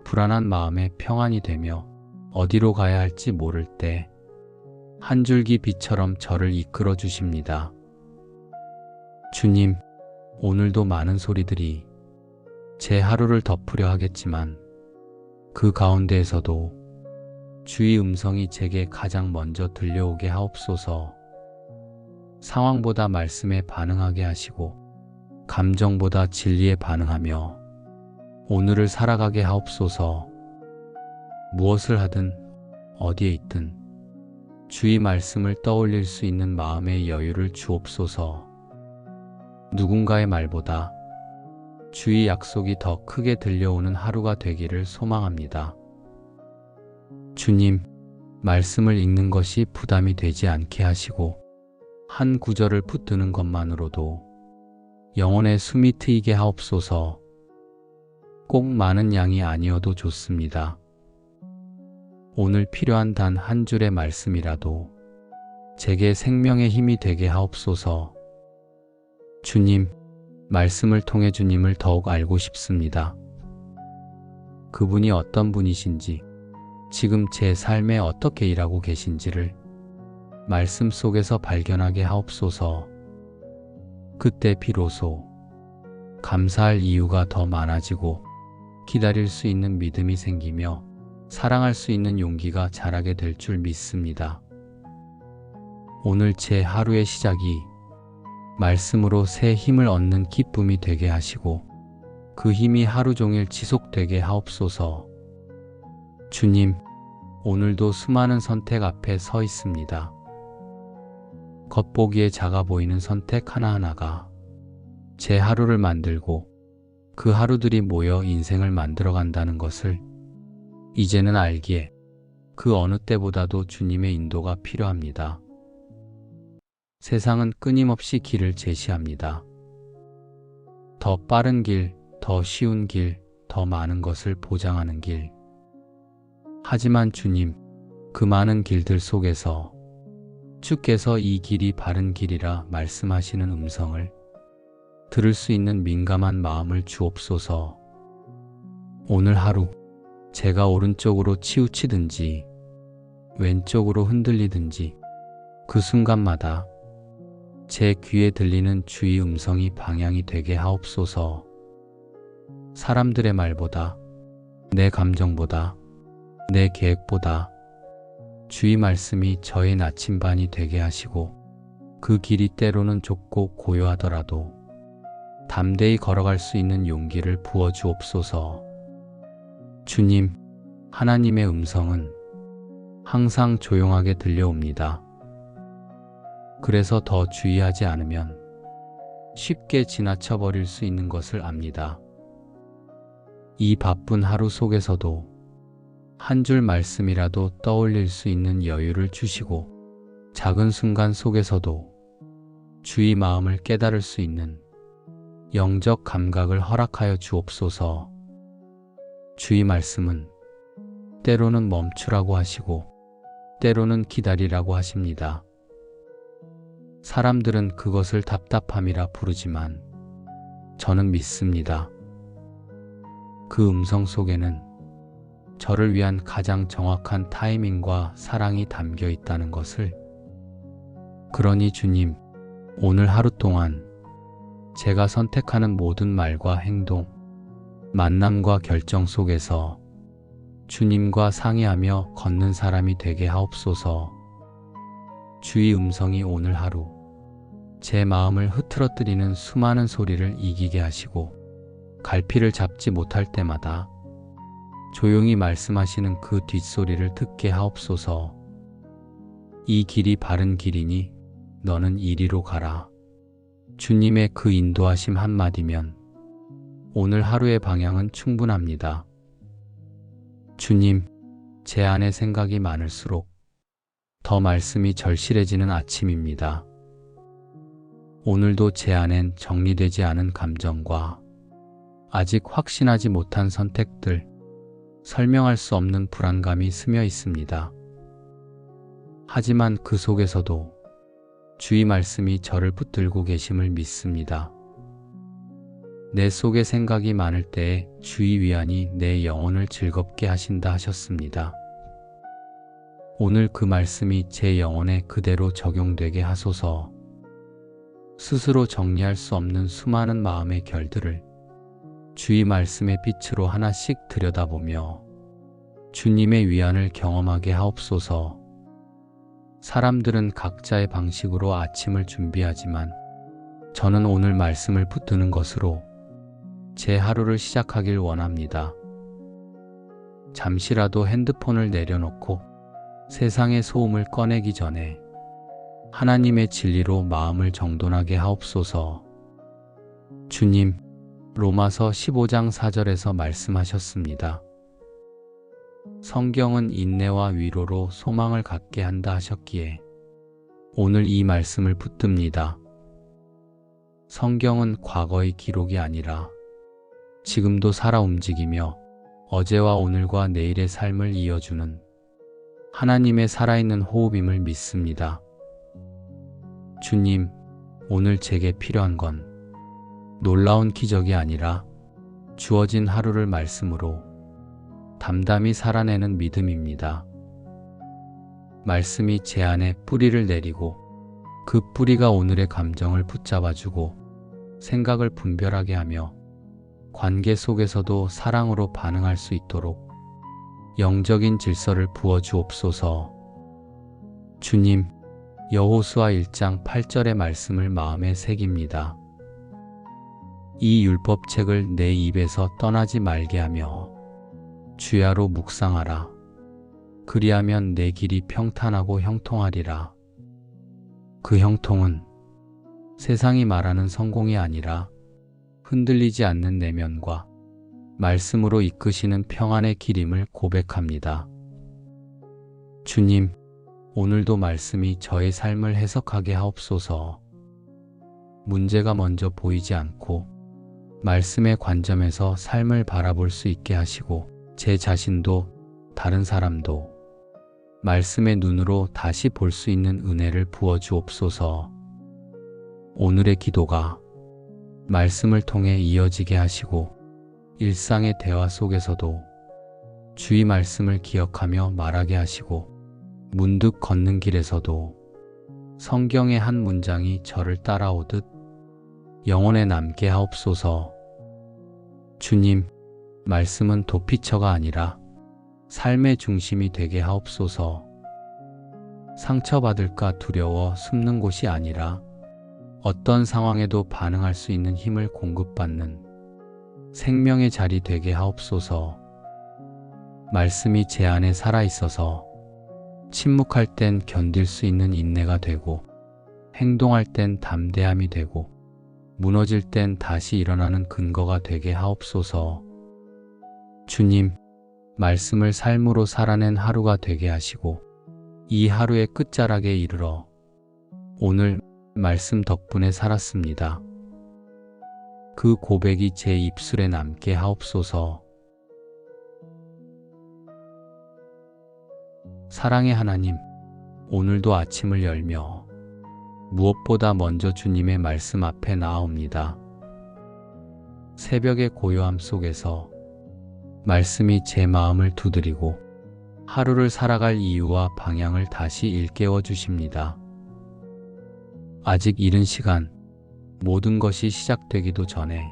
불안한 마음의 평안이 되며 어디로 가야 할지 모를 때 한 줄기 빛처럼 저를 이끌어 주십니다. 주님, 오늘도 많은 소리들이 제 하루를 덮으려 하겠지만 그 가운데에서도 주의 음성이 제게 가장 먼저 들려오게 하옵소서. 상황보다 말씀에 반응하게 하시고 감정보다 진리에 반응하며 오늘을 살아가게 하옵소서. 무엇을 하든 어디에 있든 주의 말씀을 떠올릴 수 있는 마음의 여유를 주옵소서. 누군가의 말보다 주의 약속이 더 크게 들려오는 하루가 되기를 소망합니다. 주님, 말씀을 읽는 것이 부담이 되지 않게 하시고 한 구절을 붙드는 것만으로도 영혼의 숨이 트이게 하옵소서. 꼭 많은 양이 아니어도 좋습니다. 오늘 필요한 단 한 줄의 말씀이라도 제게 생명의 힘이 되게 하옵소서. 주님, 말씀을 통해 주님을 더욱 알고 싶습니다. 그분이 어떤 분이신지, 지금 제 삶에 어떻게 일하고 계신지를 말씀 속에서 발견하게 하옵소서. 그때 비로소 감사할 이유가 더 많아지고 기다릴 수 있는 믿음이 생기며 사랑할 수 있는 용기가 자라게 될 줄 믿습니다. 오늘 제 하루의 시작이 말씀으로 새 힘을 얻는 기쁨이 되게 하시고 그 힘이 하루 종일 지속되게 하옵소서. 주님, 오늘도 수많은 선택 앞에 서 있습니다. 겉보기에 작아 보이는 선택 하나하나가 제 하루를 만들고 그 하루들이 모여 인생을 만들어간다는 것을 이제는 알기에 그 어느 때보다도 주님의 인도가 필요합니다. 세상은 끊임없이 길을 제시합니다. 더 빠른 길, 더 쉬운 길, 더 많은 것을 보장하는 길. 하지만 주님, 그 많은 길들 속에서 주께서 이 길이 바른 길이라 말씀하시는 음성을 들을 수 있는 민감한 마음을 주옵소서. 오늘 하루 제가 오른쪽으로 치우치든지 왼쪽으로 흔들리든지 그 순간마다 제 귀에 들리는 주의 음성이 방향이 되게 하옵소서. 사람들의 말보다, 내 감정보다, 내 계획보다 주의 말씀이 저의 나침반이 되게 하시고 그 길이 때로는 좁고 고요하더라도 담대히 걸어갈 수 있는 용기를 부어주옵소서. 주님, 하나님의 음성은 항상 조용하게 들려옵니다. 그래서 더 주의하지 않으면 쉽게 지나쳐 버릴 수 있는 것을 압니다. 이 바쁜 하루 속에서도 한 줄 말씀이라도 떠올릴 수 있는 여유를 주시고, 작은 순간 속에서도 주의 마음을 깨달을 수 있는 영적 감각을 허락하여 주옵소서. 주의 말씀은 때로는 멈추라고 하시고 때로는 기다리라고 하십니다. 사람들은 그것을 답답함이라 부르지만 저는 믿습니다. 그 음성 속에는 저를 위한 가장 정확한 타이밍과 사랑이 담겨 있다는 것을. 그러니 주님, 오늘 하루 동안 제가 선택하는 모든 말과 행동, 만남과 결정 속에서 주님과 상의하며 걷는 사람이 되게 하옵소서. 주의 음성이 오늘 하루 제 마음을 흐트러뜨리는 수많은 소리를 이기게 하시고, 갈피를 잡지 못할 때마다 조용히 말씀하시는 그 뒷소리를 듣게 하옵소서. 이 길이 바른 길이니 너는 이리로 가라. 주님의 그 인도하심 한마디면 오늘 하루의 방향은 충분합니다. 주님, 제 안에 생각이 많을수록 더 말씀이 절실해지는 아침입니다. 오늘도 제 안엔 정리되지 않은 감정과 아직 확신하지 못한 선택들, 설명할 수 없는 불안감이 스며 있습니다. 하지만 그 속에서도 주의 말씀이 저를 붙들고 계심을 믿습니다. 내 속에 생각이 많을 때에 주의 위안이 내 영혼을 즐겁게 하신다 하셨습니다. 오늘 그 말씀이 제 영혼에 그대로 적용되게 하소서. 스스로 정리할 수 없는 수많은 마음의 결들을 주의 말씀의 빛으로 하나씩 들여다보며 주님의 위안을 경험하게 하옵소서. 사람들은 각자의 방식으로 아침을 준비하지만 저는 오늘 말씀을 붙드는 것으로 제 하루를 시작하길 원합니다. 잠시라도 핸드폰을 내려놓고 세상의 소음을 꺼내기 전에 하나님의 진리로 마음을 정돈하게 하옵소서. 주님, 로마서 15장 4절에서 말씀하셨습니다. 성경은 인내와 위로로 소망을 갖게 한다 하셨기에 오늘 이 말씀을 붙듭니다. 성경은 과거의 기록이 아니라 지금도 살아 움직이며 어제와 오늘과 내일의 삶을 이어주는 하나님의 살아있는 호흡임을 믿습니다. 주님, 오늘 제게 필요한 건 놀라운 기적이 아니라 주어진 하루를 말씀으로 담담히 살아내는 믿음입니다. 말씀이 제 안에 뿌리를 내리고 그 뿌리가 오늘의 감정을 붙잡아주고 생각을 분별하게 하며 관계 속에서도 사랑으로 반응할 수 있도록 영적인 질서를 부어주옵소서. 주님, 여호수아 1장 8절의 말씀을 마음에 새깁니다. 이 율법책을 내 입에서 떠나지 말게 하며 주야로 묵상하라. 그리하면 내 길이 평탄하고 형통하리라. 그 형통은 세상이 말하는 성공이 아니라 흔들리지 않는 내면과 말씀으로 이끄시는 평안의 길임을 고백합니다. 주님, 오늘도 말씀이 저의 삶을 해석하게 하옵소서. 문제가 먼저 보이지 않고 말씀의 관점에서 삶을 바라볼 수 있게 하시고 제 자신도 다른 사람도 말씀의 눈으로 다시 볼 수 있는 은혜를 부어주옵소서. 오늘의 기도가 말씀을 통해 이어지게 하시고 일상의 대화 속에서도 주의 말씀을 기억하며 말하게 하시고 문득 걷는 길에서도 성경의 한 문장이 저를 따라오듯 영혼에 남게 하옵소서. 주님, 말씀은 도피처가 아니라 삶의 중심이 되게 하옵소서. 상처받을까 두려워 숨는 곳이 아니라 어떤 상황에도 반응할 수 있는 힘을 공급받는 생명의 자리 되게 하옵소서. 말씀이 제 안에 살아있어서 침묵할 땐 견딜 수 있는 인내가 되고, 행동할 땐 담대함이 되고, 무너질 땐 다시 일어나는 근거가 되게 하옵소서. 주님, 말씀을 삶으로 살아낸 하루가 되게 하시고, 이 하루의 끝자락에 이르러 오늘 말씀 덕분에 살았습니다. 그 고백이 제 입술에 남게 하옵소서. 사랑의 하나님, 오늘도 아침을 열며 무엇보다 먼저 주님의 말씀 앞에 나아옵니다. 새벽의 고요함 속에서 말씀이 제 마음을 두드리고 하루를 살아갈 이유와 방향을 다시 일깨워 주십니다. 아직 이른 시간, 모든 것이 시작되기도 전에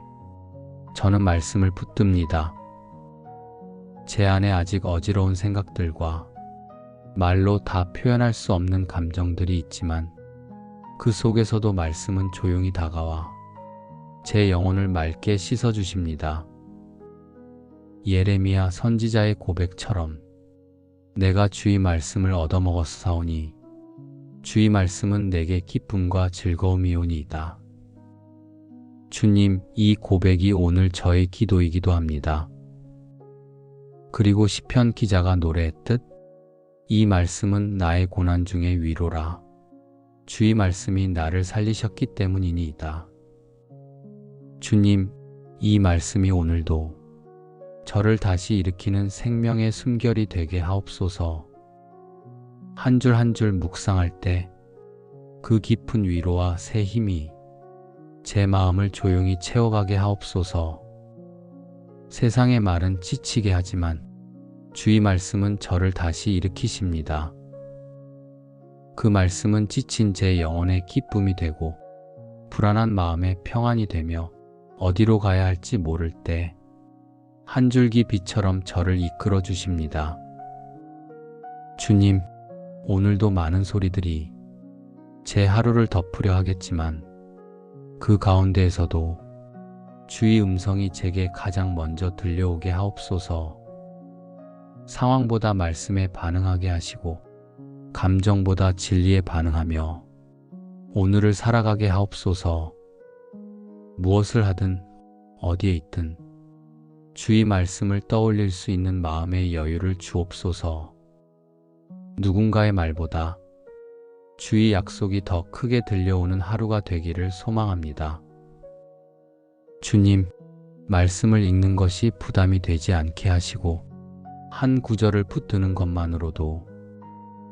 저는 말씀을 붙듭니다. 제 안에 아직 어지러운 생각들과 말로 다 표현할 수 없는 감정들이 있지만 그 속에서도 말씀은 조용히 다가와 제 영혼을 맑게 씻어주십니다. 예레미야 선지자의 고백처럼 내가 주의 말씀을 얻어먹었사오니 주의 말씀은 내게 기쁨과 즐거움이오니이다. 주님, 이 고백이 오늘 저의 기도이기도 합니다. 그리고 시편 기자가 노래했듯 이 말씀은 나의 고난 중의 위로라. 주의 말씀이 나를 살리셨기 때문이니이다. 주님, 이 말씀이 오늘도 저를 다시 일으키는 생명의 숨결이 되게 하옵소서. 한 줄 한 줄 묵상할 때 그 깊은 위로와 새 힘이 제 마음을 조용히 채워가게 하옵소서. 세상의 말은 지치게 하지만 주의 말씀은 저를 다시 일으키십니다. 그 말씀은 지친 제 영혼의 기쁨이 되고 불안한 마음의 평안이 되며 어디로 가야 할지 모를 때 한 줄기 빛처럼 저를 이끌어 주십니다. 주님, 오늘도 많은 소리들이 제 하루를 덮으려 하겠지만 그 가운데에서도 주의 음성이 제게 가장 먼저 들려오게 하옵소서. 상황보다 말씀에 반응하게 하시고 감정보다 진리에 반응하며 오늘을 살아가게 하옵소서. 무엇을 하든 어디에 있든 주의 말씀을 떠올릴 수 있는 마음의 여유를 주옵소서. 누군가의 말보다 주의 약속이 더 크게 들려오는 하루가 되기를 소망합니다. 주님, 말씀을 읽는 것이 부담이 되지 않게 하시고 한 구절을 붙드는 것만으로도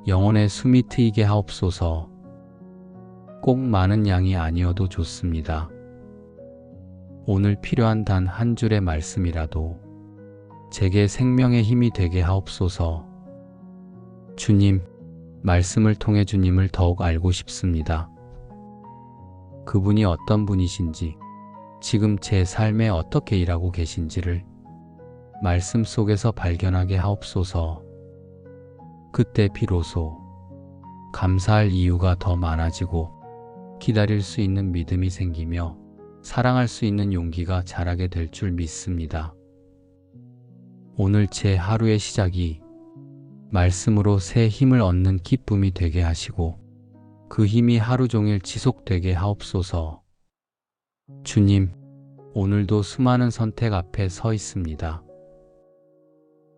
영혼의 숨이 트이게 하옵소서. 꼭 많은 양이 아니어도 좋습니다. 오늘 필요한 단 한 줄의 말씀이라도 제게 생명의 힘이 되게 하옵소서. 주님, 말씀을 통해 주님을 더욱 알고 싶습니다. 그분이 어떤 분이신지, 지금 제 삶에 어떻게 일하고 계신지를 말씀 속에서 발견하게 하옵소서. 그때 비로소 감사할 이유가 더 많아지고 기다릴 수 있는 믿음이 생기며 사랑할 수 있는 용기가 자라게 될 줄 믿습니다. 오늘 제 하루의 시작이 말씀으로 새 힘을 얻는 기쁨이 되게 하시고 그 힘이 하루 종일 지속되게 하옵소서. 주님, 오늘도 수많은 선택 앞에 서 있습니다.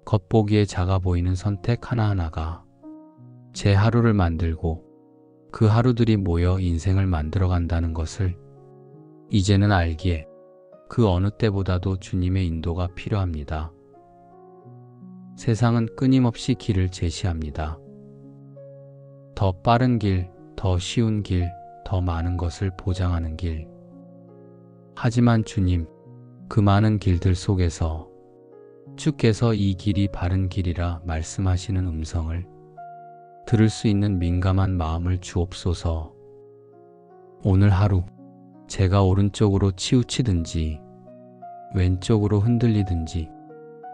겉보기에 작아 보이는 선택 하나하나가 제 하루를 만들고 그 하루들이 모여 인생을 만들어 간다는 것을 이제는 알기에 그 어느 때보다도 주님의 인도가 필요합니다. 세상은 끊임없이 길을 제시합니다. 더 빠른 길, 더 쉬운 길, 더 많은 것을 보장하는 길. 하지만 주님, 그 많은 길들 속에서 주께서 이 길이 바른 길이라 말씀하시는 음성을 들을 수 있는 민감한 마음을 주옵소서. 오늘 하루 제가 오른쪽으로 치우치든지 왼쪽으로 흔들리든지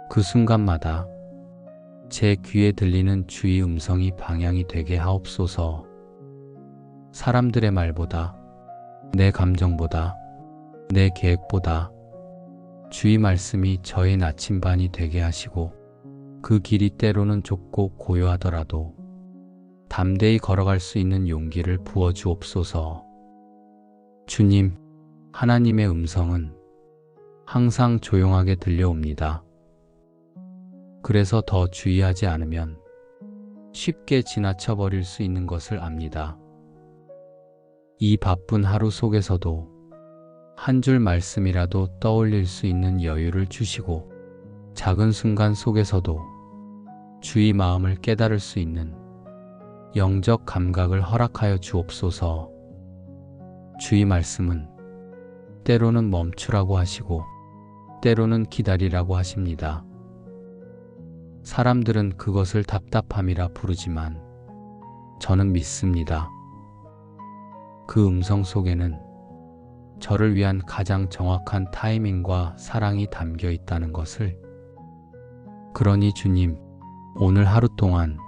그 순간마다 제 귀에 들리는 주의 음성이 방향이 되게 하옵소서. 사람들의 말보다, 내 감정보다, 내 계획보다 주의 말씀이 저의 나침반이 되게 하시고 그 길이 때로는 좁고 고요하더라도 담대히 걸어갈 수 있는 용기를 부어주옵소서. 주님, 하나님의 음성은 항상 조용하게 들려옵니다. 그래서 더 주의하지 않으면 쉽게 지나쳐 버릴 수 있는 것을 압니다. 이 바쁜 하루 속에서도 한 줄 말씀이라도 떠올릴 수 있는 여유를 주시고 작은 순간 속에서도 주의 마음을 깨달을 수 있는 영적 감각을 허락하여 주옵소서. 주의 말씀은 때로는 멈추라고 하시고 때로는 기다리라고 하십니다. 사람들은 그것을 답답함이라 부르지만 저는 믿습니다. 그 음성 속에는 저를 위한 가장 정확한 타이밍과 사랑이 담겨 있다는 것을. 그러니 주님, 오늘 하루 동안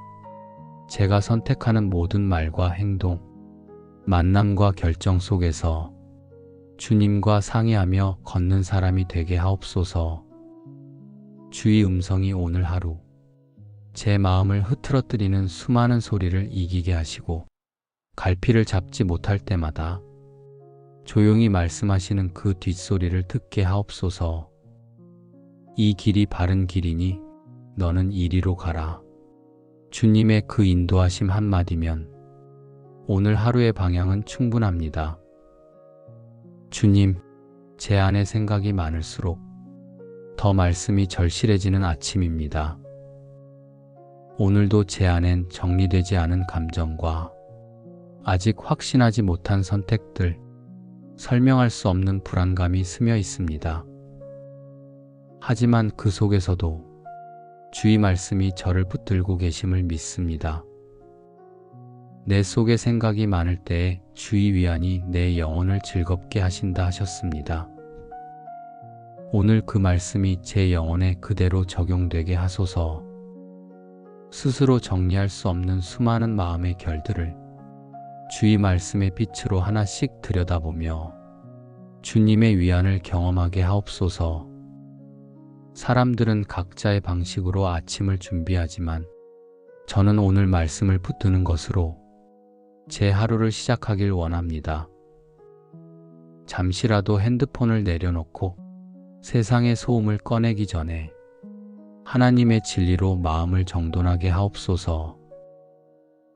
제가 선택하는 모든 말과 행동, 만남과 결정 속에서 주님과 상의하며 걷는 사람이 되게 하옵소서. 주의 음성이 오늘 하루 제 마음을 흐트러뜨리는 수많은 소리를 이기게 하시고 갈피를 잡지 못할 때마다 조용히 말씀하시는 그 뒷소리를 듣게 하옵소서. 이 길이 바른 길이니 너는 이리로 가라. 주님의 그 인도하심 한마디면 오늘 하루의 방향은 충분합니다. 주님, 제 안에 생각이 많을수록 더 말씀이 절실해지는 아침입니다. 오늘도 제 안엔 정리되지 않은 감정과 아직 확신하지 못한 선택들, 설명할 수 없는 불안감이 스며 있습니다. 하지만 그 속에서도 주의 말씀이 저를 붙들고 계심을 믿습니다. 내 속에 생각이 많을 때에 주의 위안이 내 영혼을 즐겁게 하신다 하셨습니다. 오늘 그 말씀이 제 영혼에 그대로 적용되게 하소서. 스스로 정리할 수 없는 수많은 마음의 결들을 주의 말씀의 빛으로 하나씩 들여다보며 주님의 위안을 경험하게 하옵소서. 사람들은 각자의 방식으로 아침을 준비하지만 저는 오늘 말씀을 붙드는 것으로 제 하루를 시작하길 원합니다. 잠시라도 핸드폰을 내려놓고 세상의 소음을 꺼내기 전에 하나님의 진리로 마음을 정돈하게 하옵소서.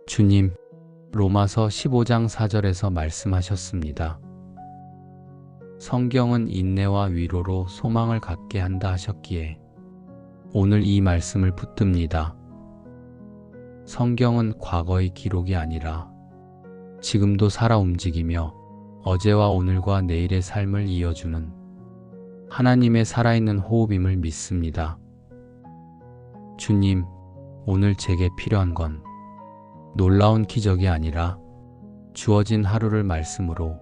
주님, 로마서 15장 4절에서 말씀하셨습니다. 성경은 인내와 위로로 소망을 갖게 한다 하셨기에 오늘 이 말씀을 붙듭니다. 성경은 과거의 기록이 아니라 지금도 살아 움직이며 어제와 오늘과 내일의 삶을 이어주는 하나님의 살아있는 호흡임을 믿습니다. 주님, 오늘 제게 필요한 건 놀라운 기적이 아니라 주어진 하루를 말씀으로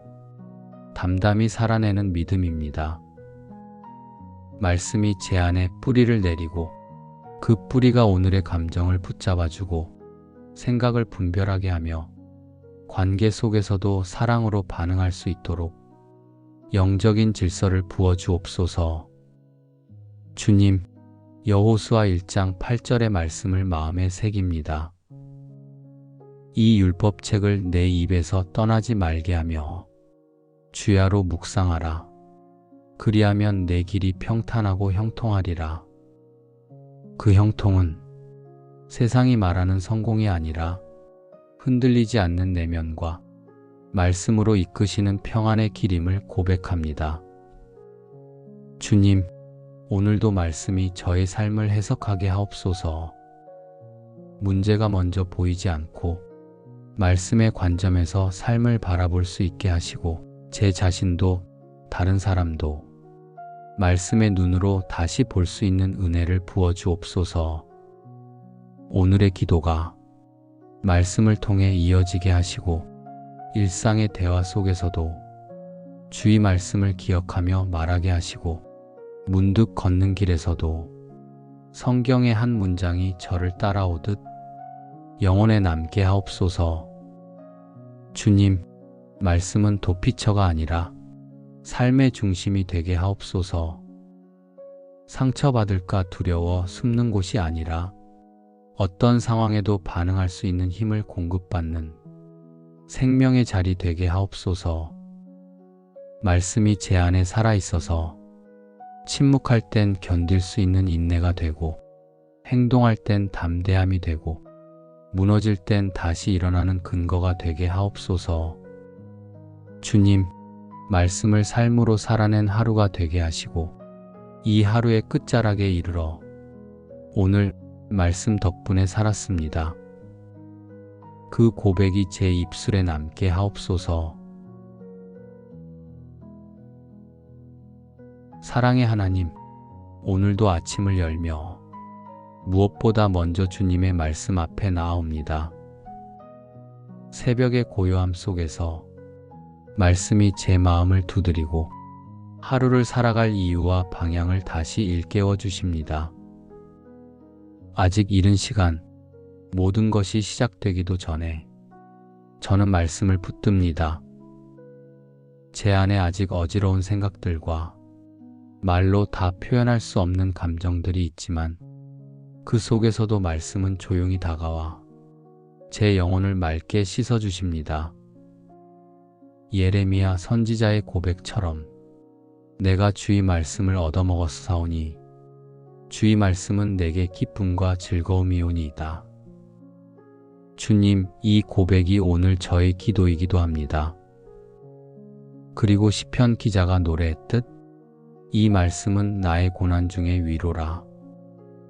담담히 살아내는 믿음입니다. 말씀이 제 안에 뿌리를 내리고 그 뿌리가 오늘의 감정을 붙잡아주고 생각을 분별하게 하며 관계 속에서도 사랑으로 반응할 수 있도록 영적인 질서를 부어주옵소서. 주님, 여호수아 1장 8절의 말씀을 마음에 새깁니다. 이 율법책을 내 입에서 떠나지 말게 하며 주야로 묵상하라. 그리하면 내 길이 평탄하고 형통하리라. 그 형통은 세상이 말하는 성공이 아니라 흔들리지 않는 내면과 말씀으로 이끄시는 평안의 길임을 고백합니다. 주님, 오늘도 말씀이 저의 삶을 해석하게 하옵소서. 문제가 먼저 보이지 않고 말씀의 관점에서 삶을 바라볼 수 있게 하시고 제 자신도 다른 사람도 말씀의 눈으로 다시 볼 수 있는 은혜를 부어주옵소서. 오늘의 기도가 말씀을 통해 이어지게 하시고 일상의 대화 속에서도 주의 말씀을 기억하며 말하게 하시고 문득 걷는 길에서도 성경의 한 문장이 저를 따라오듯 영혼에 남게 하옵소서. 주님, 말씀은 도피처가 아니라 삶의 중심이 되게 하옵소서. 상처받을까 두려워 숨는 곳이 아니라 어떤 상황에도 반응할 수 있는 힘을 공급받는 생명의 자리 되게 하옵소서. 말씀이 제 안에 살아있어서 침묵할 땐 견딜 수 있는 인내가 되고, 행동할 땐 담대함이 되고, 무너질 땐 다시 일어나는 근거가 되게 하옵소서. 주님, 말씀을 삶으로 살아낸 하루가 되게 하시고, 이 하루의 끝자락에 이르러 오늘 말씀 덕분에 살았습니다. 그 고백이 제 입술에 남게 하옵소서. 사랑의 하나님, 오늘도 아침을 열며 무엇보다 먼저 주님의 말씀 앞에 나아옵니다. 새벽의 고요함 속에서 말씀이 제 마음을 두드리고 하루를 살아갈 이유와 방향을 다시 일깨워 주십니다. 아직 이른 시간, 모든 것이 시작되기도 전에 저는 말씀을 붙듭니다. 제 안에 아직 어지러운 생각들과 말로 다 표현할 수 없는 감정들이 있지만 그 속에서도 말씀은 조용히 다가와 제 영혼을 맑게 씻어주십니다. 예레미야 선지자의 고백처럼 내가 주의 말씀을 얻어먹었사오니 주의 말씀은 내게 기쁨과 즐거움이오니이다. 주님, 이 고백이 오늘 저의 기도이기도 합니다. 그리고 시편 기자가 노래했듯 이 말씀은 나의 고난 중의 위로라.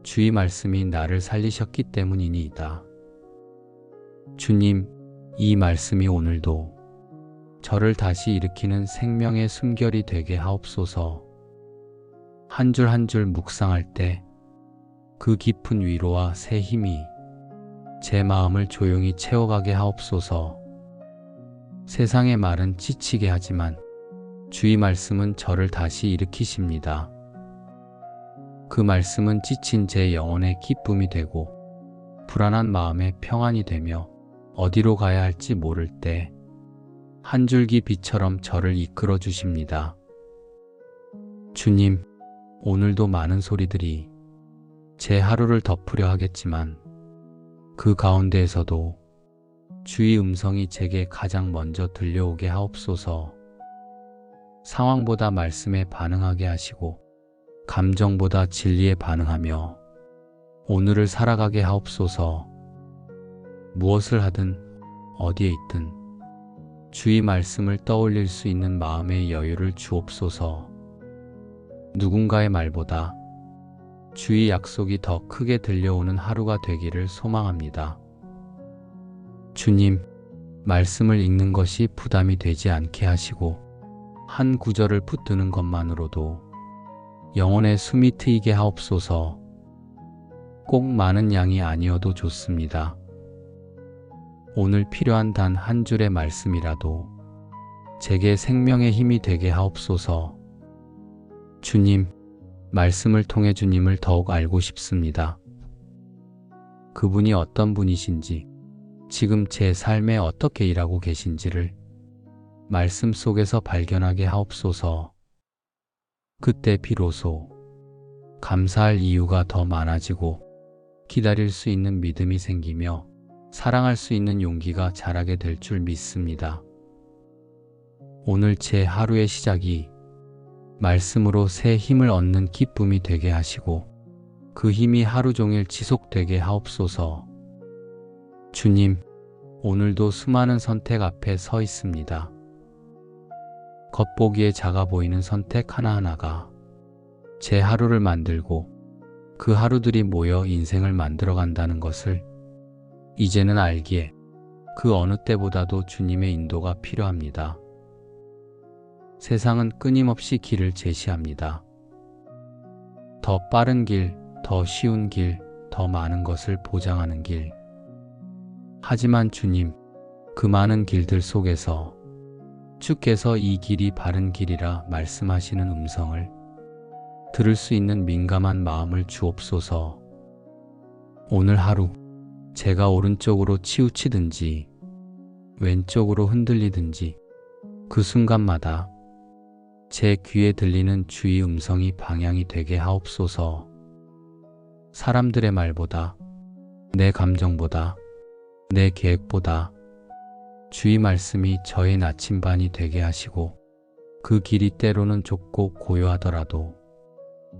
주의 말씀이 나를 살리셨기 때문이니이다. 주님, 이 말씀이 오늘도 저를 다시 일으키는 생명의 숨결이 되게 하옵소서. 한 줄 한 줄 묵상할 때 그 깊은 위로와 새 힘이 제 마음을 조용히 채워가게 하옵소서. 세상의 말은 지치게 하지만 주의 말씀은 저를 다시 일으키십니다. 그 말씀은 지친 제 영혼의 기쁨이 되고 불안한 마음의 평안이 되며 어디로 가야 할지 모를 때 한 줄기 빛처럼 저를 이끌어 주십니다. 주님, 오늘도 많은 소리들이 제 하루를 덮으려 하겠지만 그 가운데에서도 주의 음성이 제게 가장 먼저 들려오게 하옵소서. 상황보다 말씀에 반응하게 하시고 감정보다 진리에 반응하며 오늘을 살아가게 하옵소서. 무엇을 하든 어디에 있든 주의 말씀을 떠올릴 수 있는 마음의 여유를 주옵소서. 누군가의 말보다 주의 약속이 더 크게 들려오는 하루가 되기를 소망합니다. 주님, 말씀을 읽는 것이 부담이 되지 않게 하시고 한 구절을 붙드는 것만으로도 영혼의 숨이 트이게 하옵소서. 꼭 많은 양이 아니어도 좋습니다. 오늘 필요한 단 한 줄의 말씀이라도 제게 생명의 힘이 되게 하옵소서. 주님, 말씀을 통해 주님을 더욱 알고 싶습니다. 그분이 어떤 분이신지, 지금 제 삶에 어떻게 일하고 계신지를 말씀 속에서 발견하게 하옵소서. 그때 비로소 감사할 이유가 더 많아지고 기다릴 수 있는 믿음이 생기며 사랑할 수 있는 용기가 자라게 될 줄 믿습니다. 오늘 제 하루의 시작이 말씀으로 새 힘을 얻는 기쁨이 되게 하시고 그 힘이 하루 종일 지속되게 하옵소서. 주님, 오늘도 수많은 선택 앞에 서 있습니다. 겉보기에 작아 보이는 선택 하나하나가 제 하루를 만들고 그 하루들이 모여 인생을 만들어 간다는 것을 이제는 알기에 그 어느 때보다도 주님의 인도가 필요합니다. 세상은 끊임없이 길을 제시합니다. 더 빠른 길, 더 쉬운 길, 더 많은 것을 보장하는 길. 하지만 주님, 그 많은 길들 속에서 주께서 이 길이 바른 길이라 말씀하시는 음성을 들을 수 있는 민감한 마음을 주옵소서. 오늘 하루 제가 오른쪽으로 치우치든지 왼쪽으로 흔들리든지 그 순간마다 제 귀에 들리는 주의 음성이 방향이 되게 하옵소서. 사람들의 말보다, 내 감정보다, 내 계획보다 주의 말씀이 저의 나침반이 되게 하시고 그 길이 때로는 좁고 고요하더라도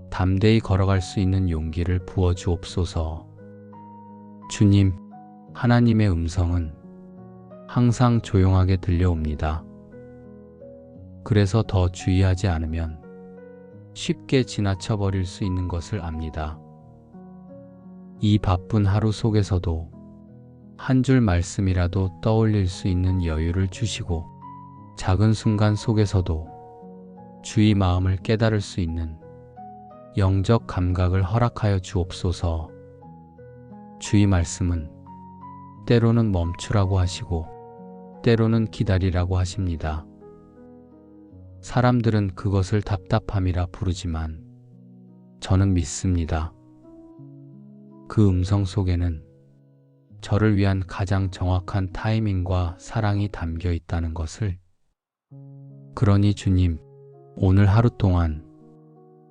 담대히 걸어갈 수 있는 용기를 부어 주옵소서. 주님, 하나님의 음성은 항상 조용하게 들려옵니다. 그래서 더 주의하지 않으면 쉽게 지나쳐 버릴 수 있는 것을 압니다. 이 바쁜 하루 속에서도 한 줄 말씀이라도 떠올릴 수 있는 여유를 주시고 작은 순간 속에서도 주의 마음을 깨달을 수 있는 영적 감각을 허락하여 주옵소서. 주의 말씀은 때로는 멈추라고 하시고 때로는 기다리라고 하십니다. 사람들은 그것을 답답함이라 부르지만 저는 믿습니다. 그 음성 속에는 저를 위한 가장 정확한 타이밍과 사랑이 담겨 있다는 것을. 그러니 주님, 오늘 하루 동안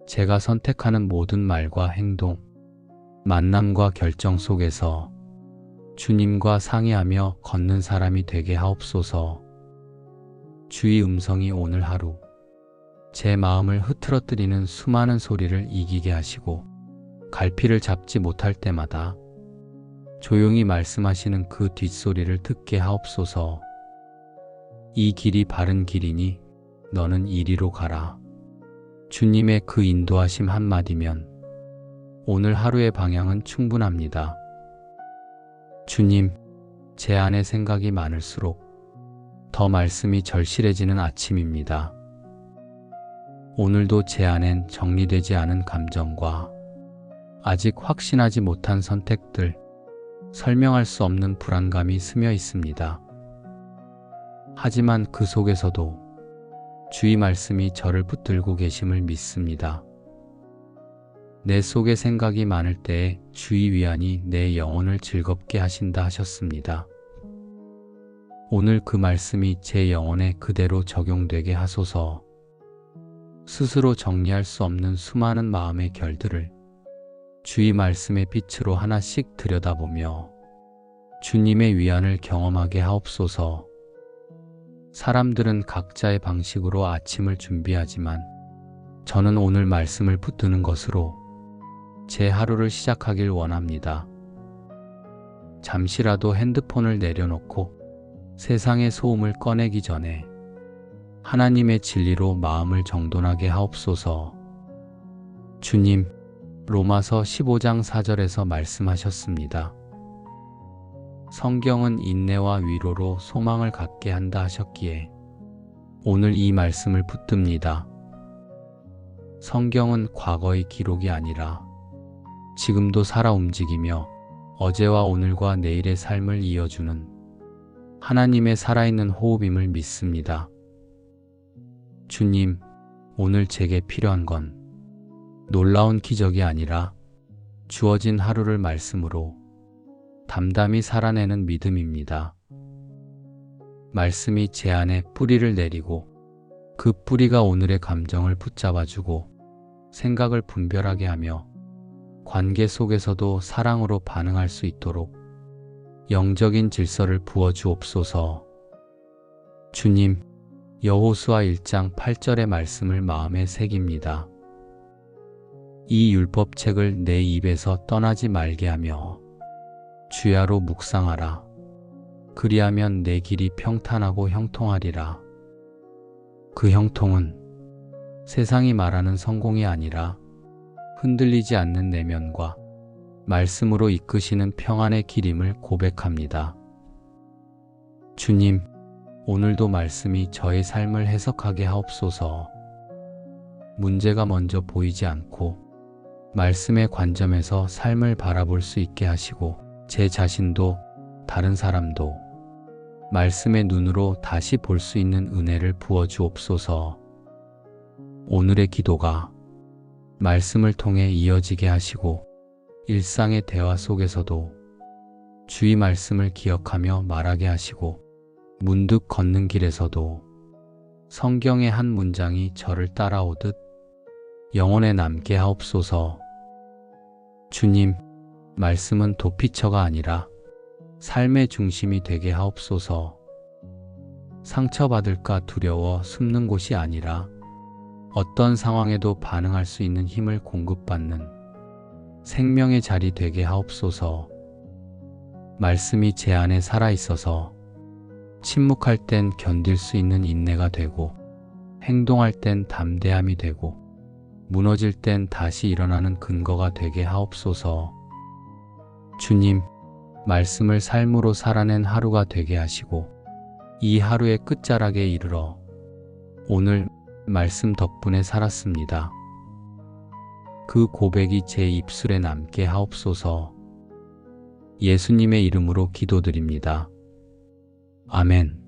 제가 선택하는 모든 말과 행동, 만남과 결정 속에서 주님과 상의하며 걷는 사람이 되게 하옵소서. 주의 음성이 오늘 하루 제 마음을 흐트러뜨리는 수많은 소리를 이기게 하시고 갈피를 잡지 못할 때마다 조용히 말씀하시는 그 뒷소리를 듣게 하옵소서. 이 길이 바른 길이니 너는 이리로 가라. 주님의 그 인도하심 한마디면 오늘 하루의 방향은 충분합니다. 주님, 제 안에 생각이 많을수록 더 말씀이 절실해지는 아침입니다. 오늘도 제 안엔 정리되지 않은 감정과 아직 확신하지 못한 선택들, 설명할 수 없는 불안감이 스며 있습니다. 하지만 그 속에서도 주의 말씀이 저를 붙들고 계심을 믿습니다. 내 속에 생각이 많을 때에 주의 위안이 내 영혼을 즐겁게 하신다 하셨습니다. 오늘 그 말씀이 제 영혼에 그대로 적용되게 하소서. 스스로 정리할 수 없는 수많은 마음의 결들을 주의 말씀의 빛으로 하나씩 들여다보며 주님의 위안을 경험하게 하옵소서. 사람들은 각자의 방식으로 아침을 준비하지만 저는 오늘 말씀을 붙드는 것으로 제 하루를 시작하길 원합니다. 잠시라도 핸드폰을 내려놓고 세상의 소음을 꺼내기 전에 하나님의 진리로 마음을 정돈하게 하옵소서. 주님, 로마서 15장 4절에서 말씀하셨습니다. 성경은 인내와 위로로 소망을 갖게 한다 하셨기에 오늘 이 말씀을 붙듭니다. 성경은 과거의 기록이 아니라 지금도 살아 움직이며 어제와 오늘과 내일의 삶을 이어주는 하나님의 살아있는 호흡임을 믿습니다. 주님, 오늘 제게 필요한 건 놀라운 기적이 아니라 주어진 하루를 말씀으로 담담히 살아내는 믿음입니다. 말씀이 제 안에 뿌리를 내리고 그 뿌리가 오늘의 감정을 붙잡아주고 생각을 분별하게 하며 관계 속에서도 사랑으로 반응할 수 있도록 영적인 질서를 부어 주옵소서. 주님, 여호수아 1장 8절의 말씀을 마음에 새깁니다. 이 율법책을 내 입에서 떠나지 말게 하며 주야로 묵상하라. 그리하면 내 길이 평탄하고 형통하리라. 그 형통은 세상이 말하는 성공이 아니라 흔들리지 않는 내면과 말씀으로 이끄시는 평안의 길임을 고백합니다. 주님, 오늘도 말씀이 저의 삶을 해석하게 하옵소서. 문제가 먼저 보이지 않고 말씀의 관점에서 삶을 바라볼 수 있게 하시고 제 자신도 다른 사람도 말씀의 눈으로 다시 볼 수 있는 은혜를 부어 주옵소서. 오늘의 기도가 말씀을 통해 이어지게 하시고 일상의 대화 속에서도 주의 말씀을 기억하며 말하게 하시고 문득 걷는 길에서도 성경의 한 문장이 저를 따라오듯 영혼에 남게 하옵소서. 주님, 말씀은 도피처가 아니라 삶의 중심이 되게 하옵소서. 상처받을까 두려워 숨는 곳이 아니라 어떤 상황에도 반응할 수 있는 힘을 공급받는 생명의 자리 되게 하옵소서. 말씀이 제 안에 살아있어서 침묵할 땐 견딜 수 있는 인내가 되고 행동할 땐 담대함이 되고 무너질 땐 다시 일어나는 근거가 되게 하옵소서. 주님, 말씀을 삶으로 살아낸 하루가 되게 하시고 이 하루의 끝자락에 이르러 오늘 말씀 덕분에 살았습니다. 그 고백이 제 입술에 남게 하옵소서. 예수님의 이름으로 기도드립니다. 아멘.